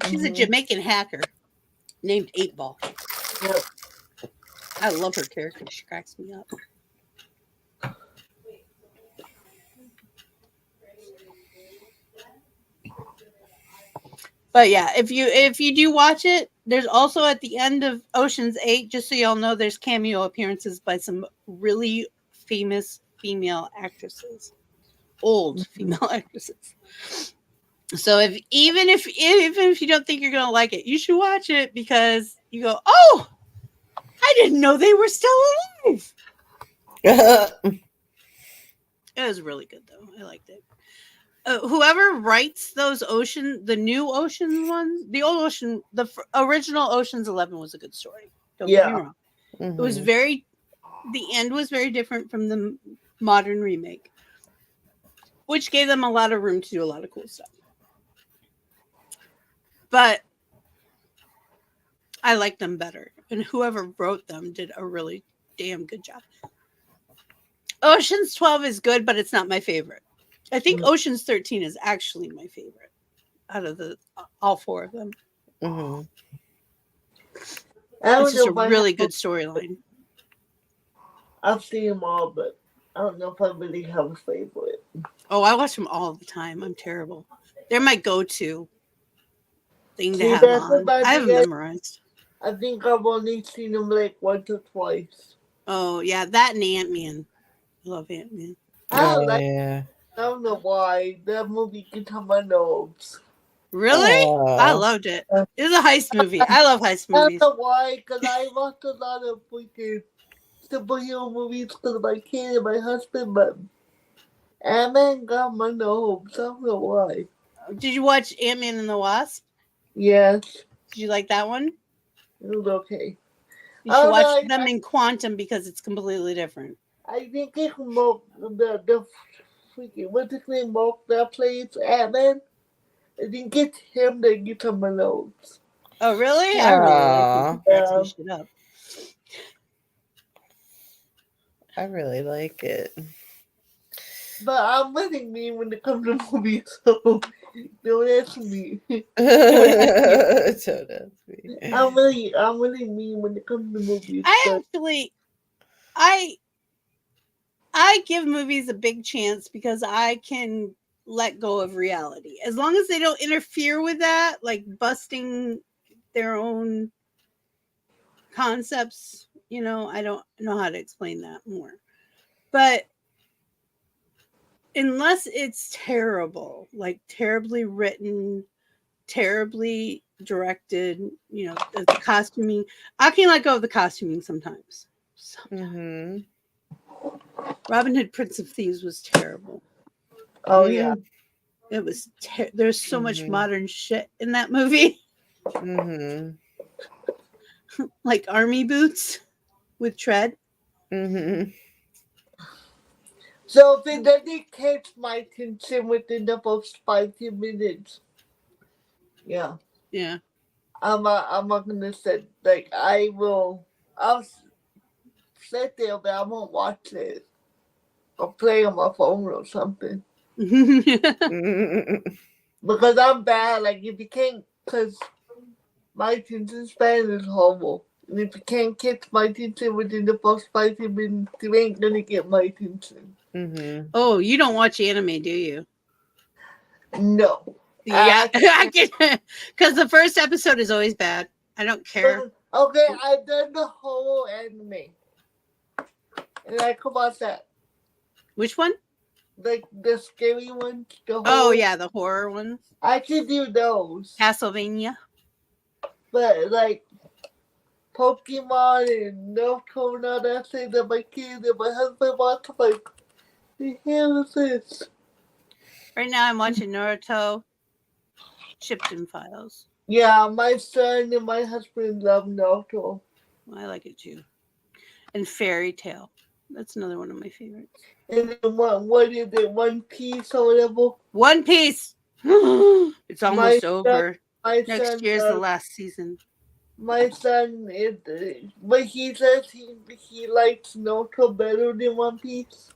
She's a Jamaican hacker named 8-Ball. Yep. I love her character. She cracks me up. But yeah, if you do watch it, there's also at the end of Ocean's 8, just so y'all know, there's cameo appearances by some really famous female actresses. Old female actresses. So even if you don't think you're gonna like it, you should watch it because you go, oh, I didn't know they were still alive. It was really good though. I liked it. Whoever writes those the new Ocean ones, the old Ocean, the original Ocean's 11 was a good story. Don't get me wrong. Mm-hmm. It was the end was very different from the modern remake, which gave them a lot of room to do a lot of cool stuff. But I liked them better. And whoever wrote them did a really damn good job. Ocean's 12 is good, but it's not my favorite. I think Ocean's 13 is actually my favorite out of all 4 of them. Mm-hmm. It's just a really good storyline. I've seen them all, but I don't know if I really have a favorite. Oh, I watch them all the time. I'm terrible. They're my go-to thing to have on. I have them memorized. I think I've only seen them like once or twice. Oh, yeah. That and Ant-Man. I love Ant-Man. I don't know why. That movie gets on my nerves. Really? I loved it. It was a heist movie. I love heist movies. I don't know why, because I watch a lot of freaking superhero movies because of my kid and my husband, but Ant-Man got my nerves. I don't know why. Did you watch Ant-Man and the Wasp? Yes. Did you like that one? It was okay. You should watch them in Quantum because it's completely different. I think it's more the freaking, what's his name, Mark that plays Ant-Man? I think it's him that gets on my nerves. Oh, really? I really like him. Cracks me shit up. I really like it. But I'm really mean when it comes to movies, so don't ask me. So that's me. I'm really mean when it comes to movies. I give movies a big chance because I can let go of reality. As long as they don't interfere with that, like busting their own concepts, I don't know how to explain that more. But unless it's terrible, like terribly written, terribly directed, the costuming, I can let go of the costuming sometimes. Mm-hmm. Robin Hood, Prince of Thieves was terrible. Oh yeah. It was. There's so much modern shit in that movie, Mm-hmm. like army boots with tread. Mm-hmm. So if it doesn't catch my attention within the first 5-10 minutes, yeah, I'm not gonna sit. Like I'll sit there, but I won't watch it or play on my phone or something. Because I'm bad. Like if you can't, because my attention span is horrible. And if you can't catch my attention within the first 5-10 minutes, you ain't gonna get my attention. Mm-hmm. Oh, you don't watch anime, do you? No. Yeah, I can, because the first episode is always bad. I don't care. Okay, I've done the whole anime. And I can watch that. Which one? Like the scary ones. Oh, yeah, the horror ones. I can do those. Castlevania. But like Pokemon and Naruto and all that thing that my kids and my husband watch, I'm like, the hell is this? Right now I'm watching Naruto, Shipton Files. Yeah, my son and my husband love Naruto. I like it too. And Fairy Tale. That's another one of my favorites. And then what is it, One Piece or whatever? One Piece! It's almost over. Next year's the last season. My son is, but he says he likes Naruto better than One Piece.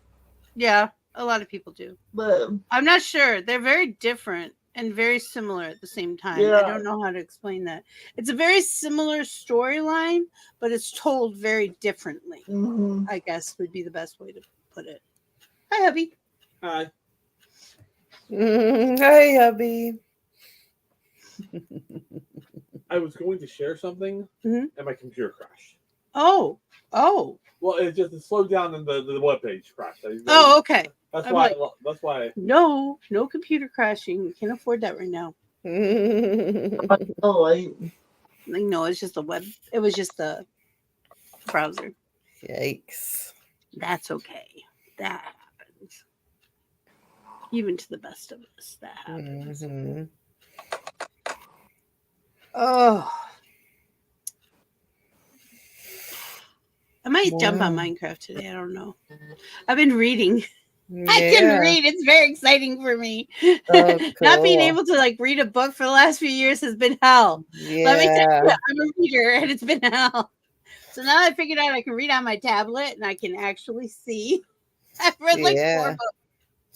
Yeah, a lot of people do. But I'm not sure. They're very different and very similar at the same time. Yeah. I don't know how to explain that. It's a very similar storyline, but it's told very differently. Mm-hmm. I guess would be the best way to put it. Hi, hubby. Hi. Hi, hubby. I was going to share something, and my computer crashed. Oh. Well, it slowed down, and the web page crashed. Oh, okay. That's I'm why. like, That's why. No computer crashing. We can't afford that right now. Oh, No, it's just the web. It was just the browser. Yikes. That's okay. That happens. Even to the best of us, that happens. Mm-hmm. Oh. I might jump on Minecraft today. I don't know. I've been reading. Yeah. I can read. It's very exciting for me. Oh, Not being cool. able to read a book for the last few years has been hell. Yeah. Let me tell you, I'm a reader and it's been hell. So now I figured out I can read on my tablet and I can actually see. I've read 4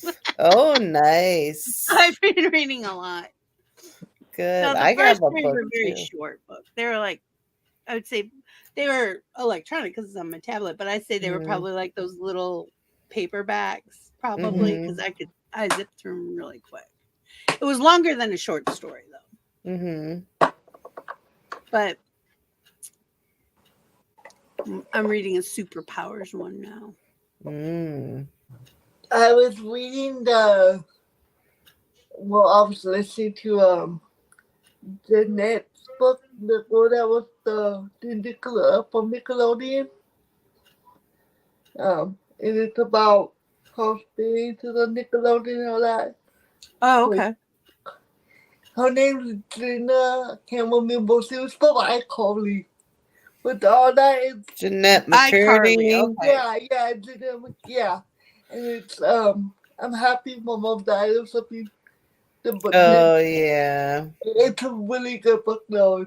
books. Oh, nice. I've been reading a lot. Good. So the I first got a 3 book were very too. short books. They were I would say they were electronic because it's on my tablet, but I'd say they were probably like those little paperbacks, probably, because I zipped through them really quick. It was longer than a short story though. Mm-hmm. But I'm reading a superpowers one now. I was reading I was listening to Jeanette's book, the one that was the from Nickelodeon. And it's about her staying to the Nickelodeon and all that. Oh, okay. Her name is Gina. I can't remember. She was from iCarly. But all that is Jeanette McCurdy. iCarly, okay. Yeah, Jeanette, yeah. And it's I'm happy my mom died or something. Oh yeah. It's a really good book though.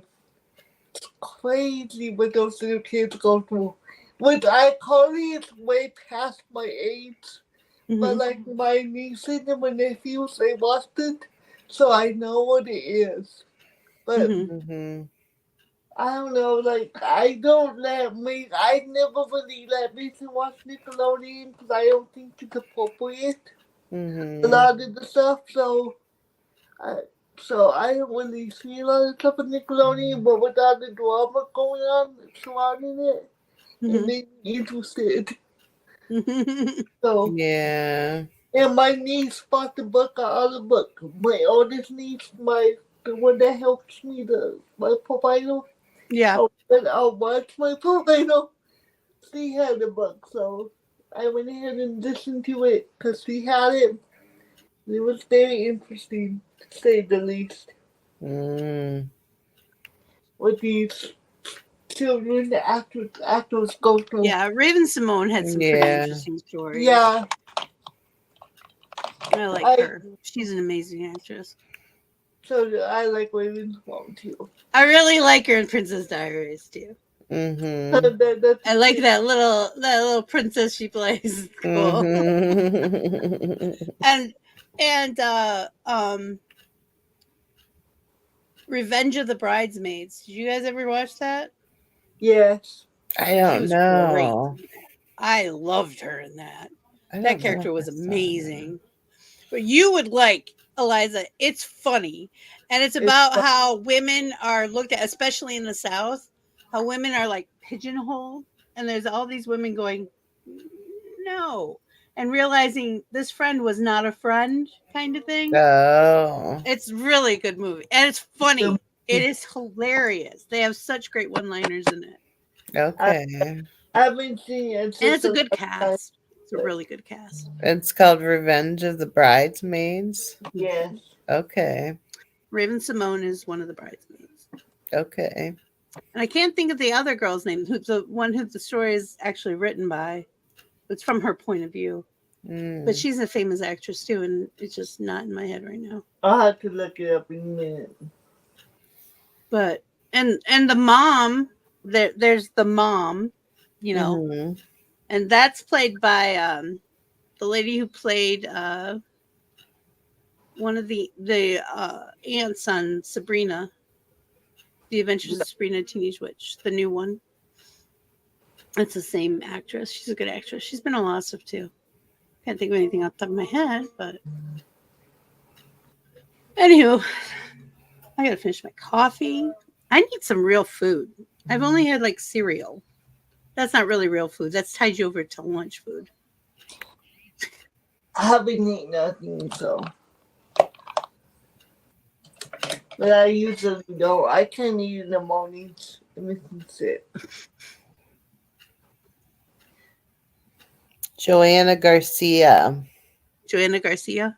It's crazy what those little kids go through. With iCarly, it's way past my age. but like my nieces and my nephews, they watched it, so I know what it is. But Mm-hmm. I don't know, like I never really let Mason watch Nickelodeon because I don't think it's appropriate. A Mm-hmm. lot of the stuff, I I don't really see a lot of stuff on Nickelodeon, but with all the drama going on surrounding it, it made me interested. So, Yeah. and my niece bought the book, all the book. My oldest niece, the one that helps me, my provider. Yeah. I'll watch my provider. She had the book, so I went ahead and listened to it because she had it. It was very interesting, to say the least. Mm. With these children, the actors go through. Yeah, Raven Simone had some pretty Yeah. interesting stories. Yeah, I like her. She's an amazing actress. so I like Raven Simone too. I really like her in Princess Diaries too. Mm-hmm. I like that little princess she plays. It's cool. Mm-hmm. and Revenge of the Bridesmaids. Did you guys ever watch that? Yes. I She don't was know. great. I loved her in that. I That don't know character if was I saw amazing. But you would like Eliza. It's funny, and it's It's about fun. how women are looked at, especially in the South. How women are like pigeonholed, and there's all these women going, no, and realizing this friend was not a friend, kind of thing. Oh. It's really a good movie, and it's funny. It is hilarious. They have such great one-liners in it, Okay. I haven't seen it and since it's a good last time. cast. It's a really good cast. It's called Revenge of the Bridesmaids. Yes. Okay. Raven Simone is one of the bridesmaids. Okay. And I can't think of the other girl's name, who's the one who the story is actually written by. It's from her point of view. But she's a famous actress too, and it's just not in my head right now. I'll have to look it up in a minute. But and the mom, there's the mom, you know, Mm-hmm. and that's played by the lady who played one of the aunts on Sabrina, The Adventures of Sabrina Teenage Witch, the new one. It's the same actress. She's a good actress. She's been on a lot of stuff too. Can't think of anything off the top of my head, but anywho, I gotta finish my coffee. I need some real food. I've only had like cereal. That's not really real food. That's tied you over to lunch food. I haven't eaten nothing, so. But I usually don't. I can't eat in the mornings. It makes me sick. Joanna Garcia. Joanna Garcia.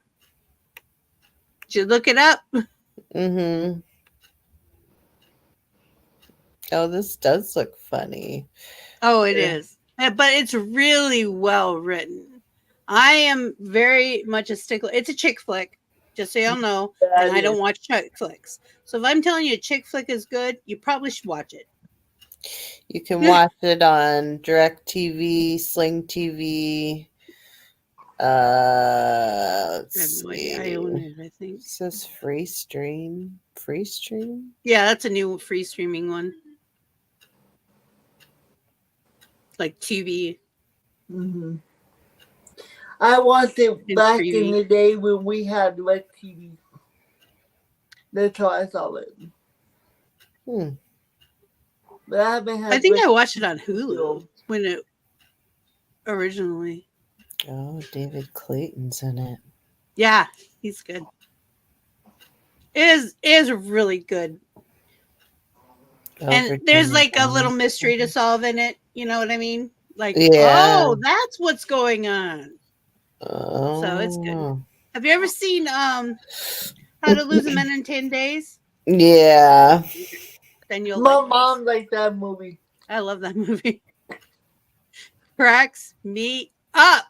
Did you look it up? Mm-hmm. Oh, this does look funny. Oh, it is. But it's really well written. I am very much a stickler. It's a chick flick, just so y'all know. And I don't watch chick flicks. So if I'm telling you a chick flick is good, you probably should watch it. You can watch it on DirecTV, Sling TV. Let's see. I own it, I think. It says free stream. Free stream? Yeah, that's a new free streaming one. Like TV. Mm-hmm. I watched it back in the day when we had DirecTV. That's how I saw it. But I haven't had. I think I watched it on Hulu when it originally. Oh, David Clayton's in it. Yeah, he's good. It is really good. And there's like a little mystery to solve in it. You know what I mean? Like, oh, that's what's going on. Oh. So it's good. Have you ever seen How to Lose a Man in 10 Days? Yeah. Then you'll My mom liked that movie. I love that movie. Cracks me up.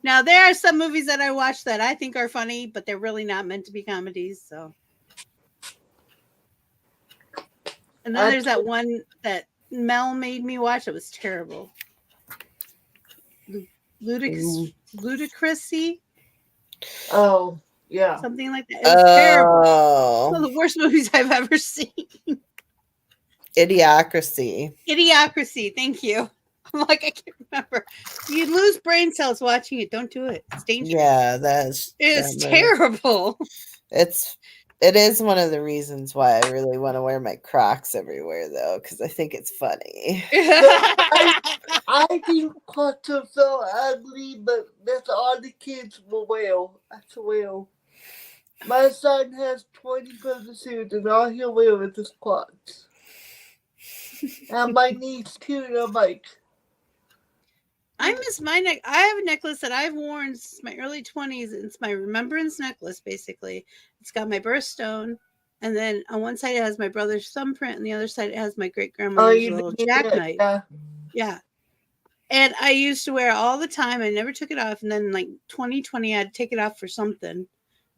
Now there are some movies that I watch that I think are funny, but they're really not meant to be comedies. So, and then there's that one that Mel made me watch. It was terrible. Ludicrousy, Oh, yeah. something like that. It was terrible. One Oh, of the worst movies I've ever seen. Idiocracy. Idiocracy. Thank you. I'm like, I can't remember. You lose brain cells watching it. Don't do it. It's dangerous. Yeah, that's It's that movie. terrible. It is one of the reasons why I really want to wear my Crocs everywhere, though, because I think it's funny. I think Crocs are so ugly, but that's all the kids will wear. I swear. My son has 20 pairs of shoes, and all he'll wear is his Crocs. And my niece, too, and I'm like, I miss my neck. I have a necklace that I've worn since my early 20s. It's my remembrance necklace, basically. It's got my birthstone, and then on one side it has my brother's thumbprint, and the other side it has my great grandmother's little jackknife. Yeah. And I used to wear it all the time. I never took it off. And then, like 2020, I had to take it off for something,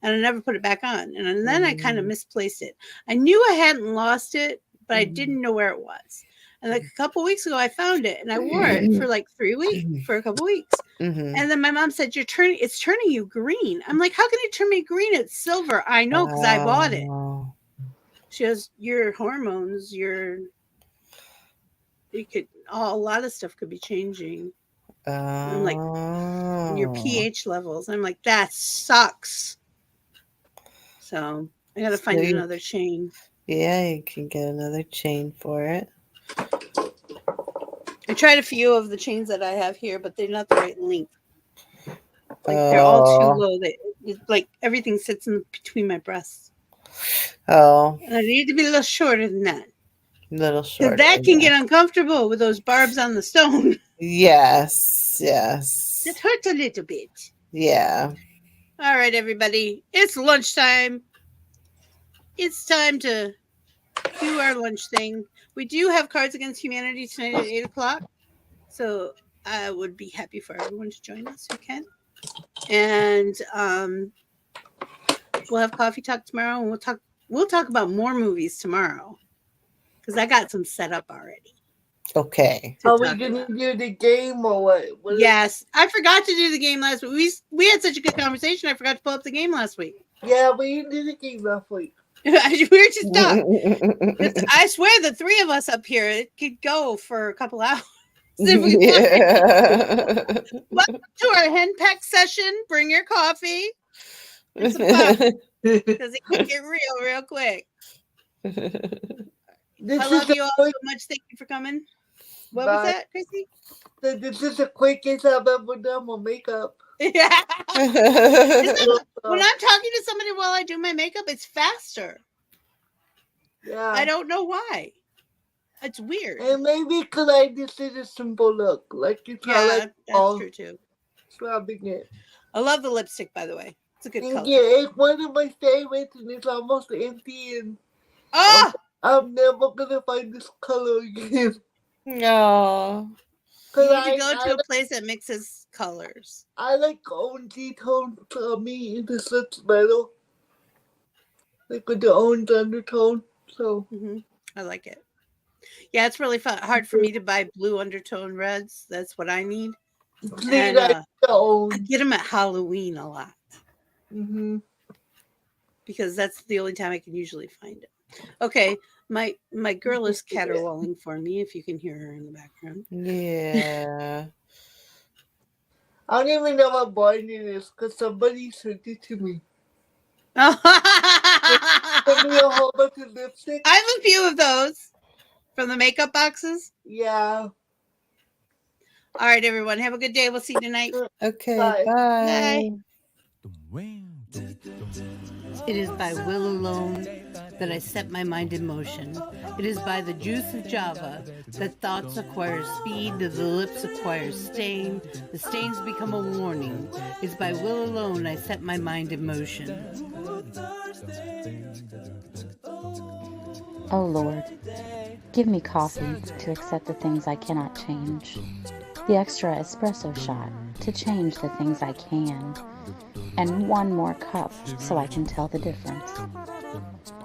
and I never put it back on. And then I kind of misplaced it. I knew I hadn't lost it, but I didn't know where it was. And like a couple weeks ago, I found it, and I wore it for like 3 weeks, for a couple weeks. Mhm. And then my mom said, it's turning you green. I'm like, how can it turn me green? It's silver. I know, because I bought it. Oh. She goes, your hormones, a lot of stuff could be changing. I'm like, your pH levels. I'm like, that sucks. So I got to find another chain. Yeah, you can get another chain for it. I tried a few of the chains that I have here, but they're not the right length. Like they're all too low. Like everything sits in between my breasts. Oh. And I need to be a little shorter than that. Little shorter. That can get uncomfortable with those barbs on the stone. Yes. It hurts a little bit. Yeah. All right, everybody. It's lunchtime. It's time to do our lunch thing. We do have Cards Against Humanity tonight at 8 o'clock. So I would be happy for everyone to join us who can. And we'll have coffee talk tomorrow, and we'll talk about more movies tomorrow. Because I got some set up already. Okay. Are we going to do the game or what? Yes. I forgot to do the game last week. We had such a good conversation. I forgot to pull up the game last week. Yeah, we didn't do the game last week. We were just done. I swear the three of us up here, it could go for a couple hours. Welcome to our hen peck session. Bring your coffee. It's fun. Because it can get real quick. I love you all so much. Thank you for coming. What was that, Chrissy? This is the quickest I've ever done my makeup. Yeah. When I'm talking to somebody while I do my makeup, it's faster. Yeah. I don't know why. It's weird. And maybe because I just did a simple look. Like it's that's true too. Swabbing it. I love the lipstick, by the way. It's a good color. Yeah, it's one of my favorites, and it's almost empty. And I'm never gonna find this color again. No. You need to go to a place that mixes colors. I like orangey tone to me. It just looks better. Like with the orange undertone. So I like it. Yeah, it's really hard for me to buy blue undertone reds. That's what I need. And, I get them at Halloween a lot. Because that's the only time I can usually find it. Okay, my girl is caterwauling for me, if you can hear her in the background. Yeah. I don't even know what brand it is because somebody sent it to me. Send me a whole bunch of lipstick. I have a few of those from the makeup boxes. Yeah. All right, everyone. Have a good day. We'll see you tonight. Okay. Bye. Bye. It is by will alone that I set my mind in motion. It is by the juice of Java that thoughts acquire speed, that the lips acquire stain, the stains become a warning. It's by will alone I set my mind in motion. Oh Lord, give me coffee to accept the things I cannot change, the extra espresso shot to change the things I can, and one more cup so I can tell the difference.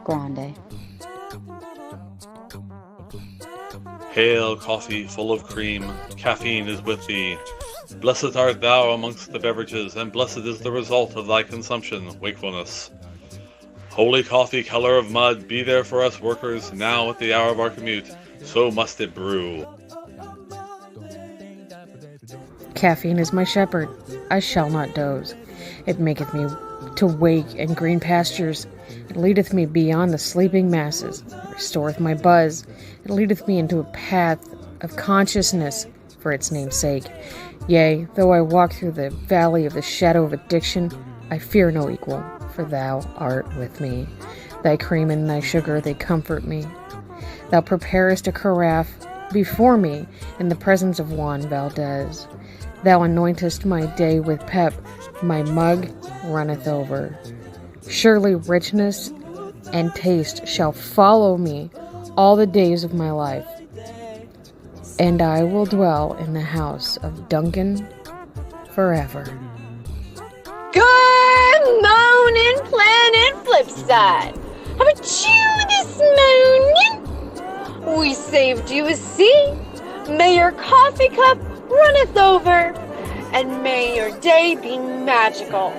Grande. Hail, coffee full of cream, caffeine is with thee. Blessed art thou amongst the beverages, and blessed is the result of thy consumption, wakefulness. Holy coffee, color of mud, be there for us workers, now at the hour of our commute, so must it brew. Caffeine is my shepherd, I shall not doze. It maketh me to wake in green pastures. It leadeth me beyond the sleeping masses. It restoreth my buzz. It leadeth me into a path of consciousness for its name's sake. Yea, though I walk through the valley of the shadow of addiction, I fear no equal, for thou art with me. Thy cream and thy sugar, they comfort me. Thou preparest a carafe before me in the presence of Juan Valdez. Thou anointest my day with pep, my mug runneth over. Surely richness and taste shall follow me all the days of my life, and I will dwell in the house of Duncan forever. Good morning, Planet Flipside. How about you this morning? We saved you a seat. May your coffee cup runneth over, and may your day be magical.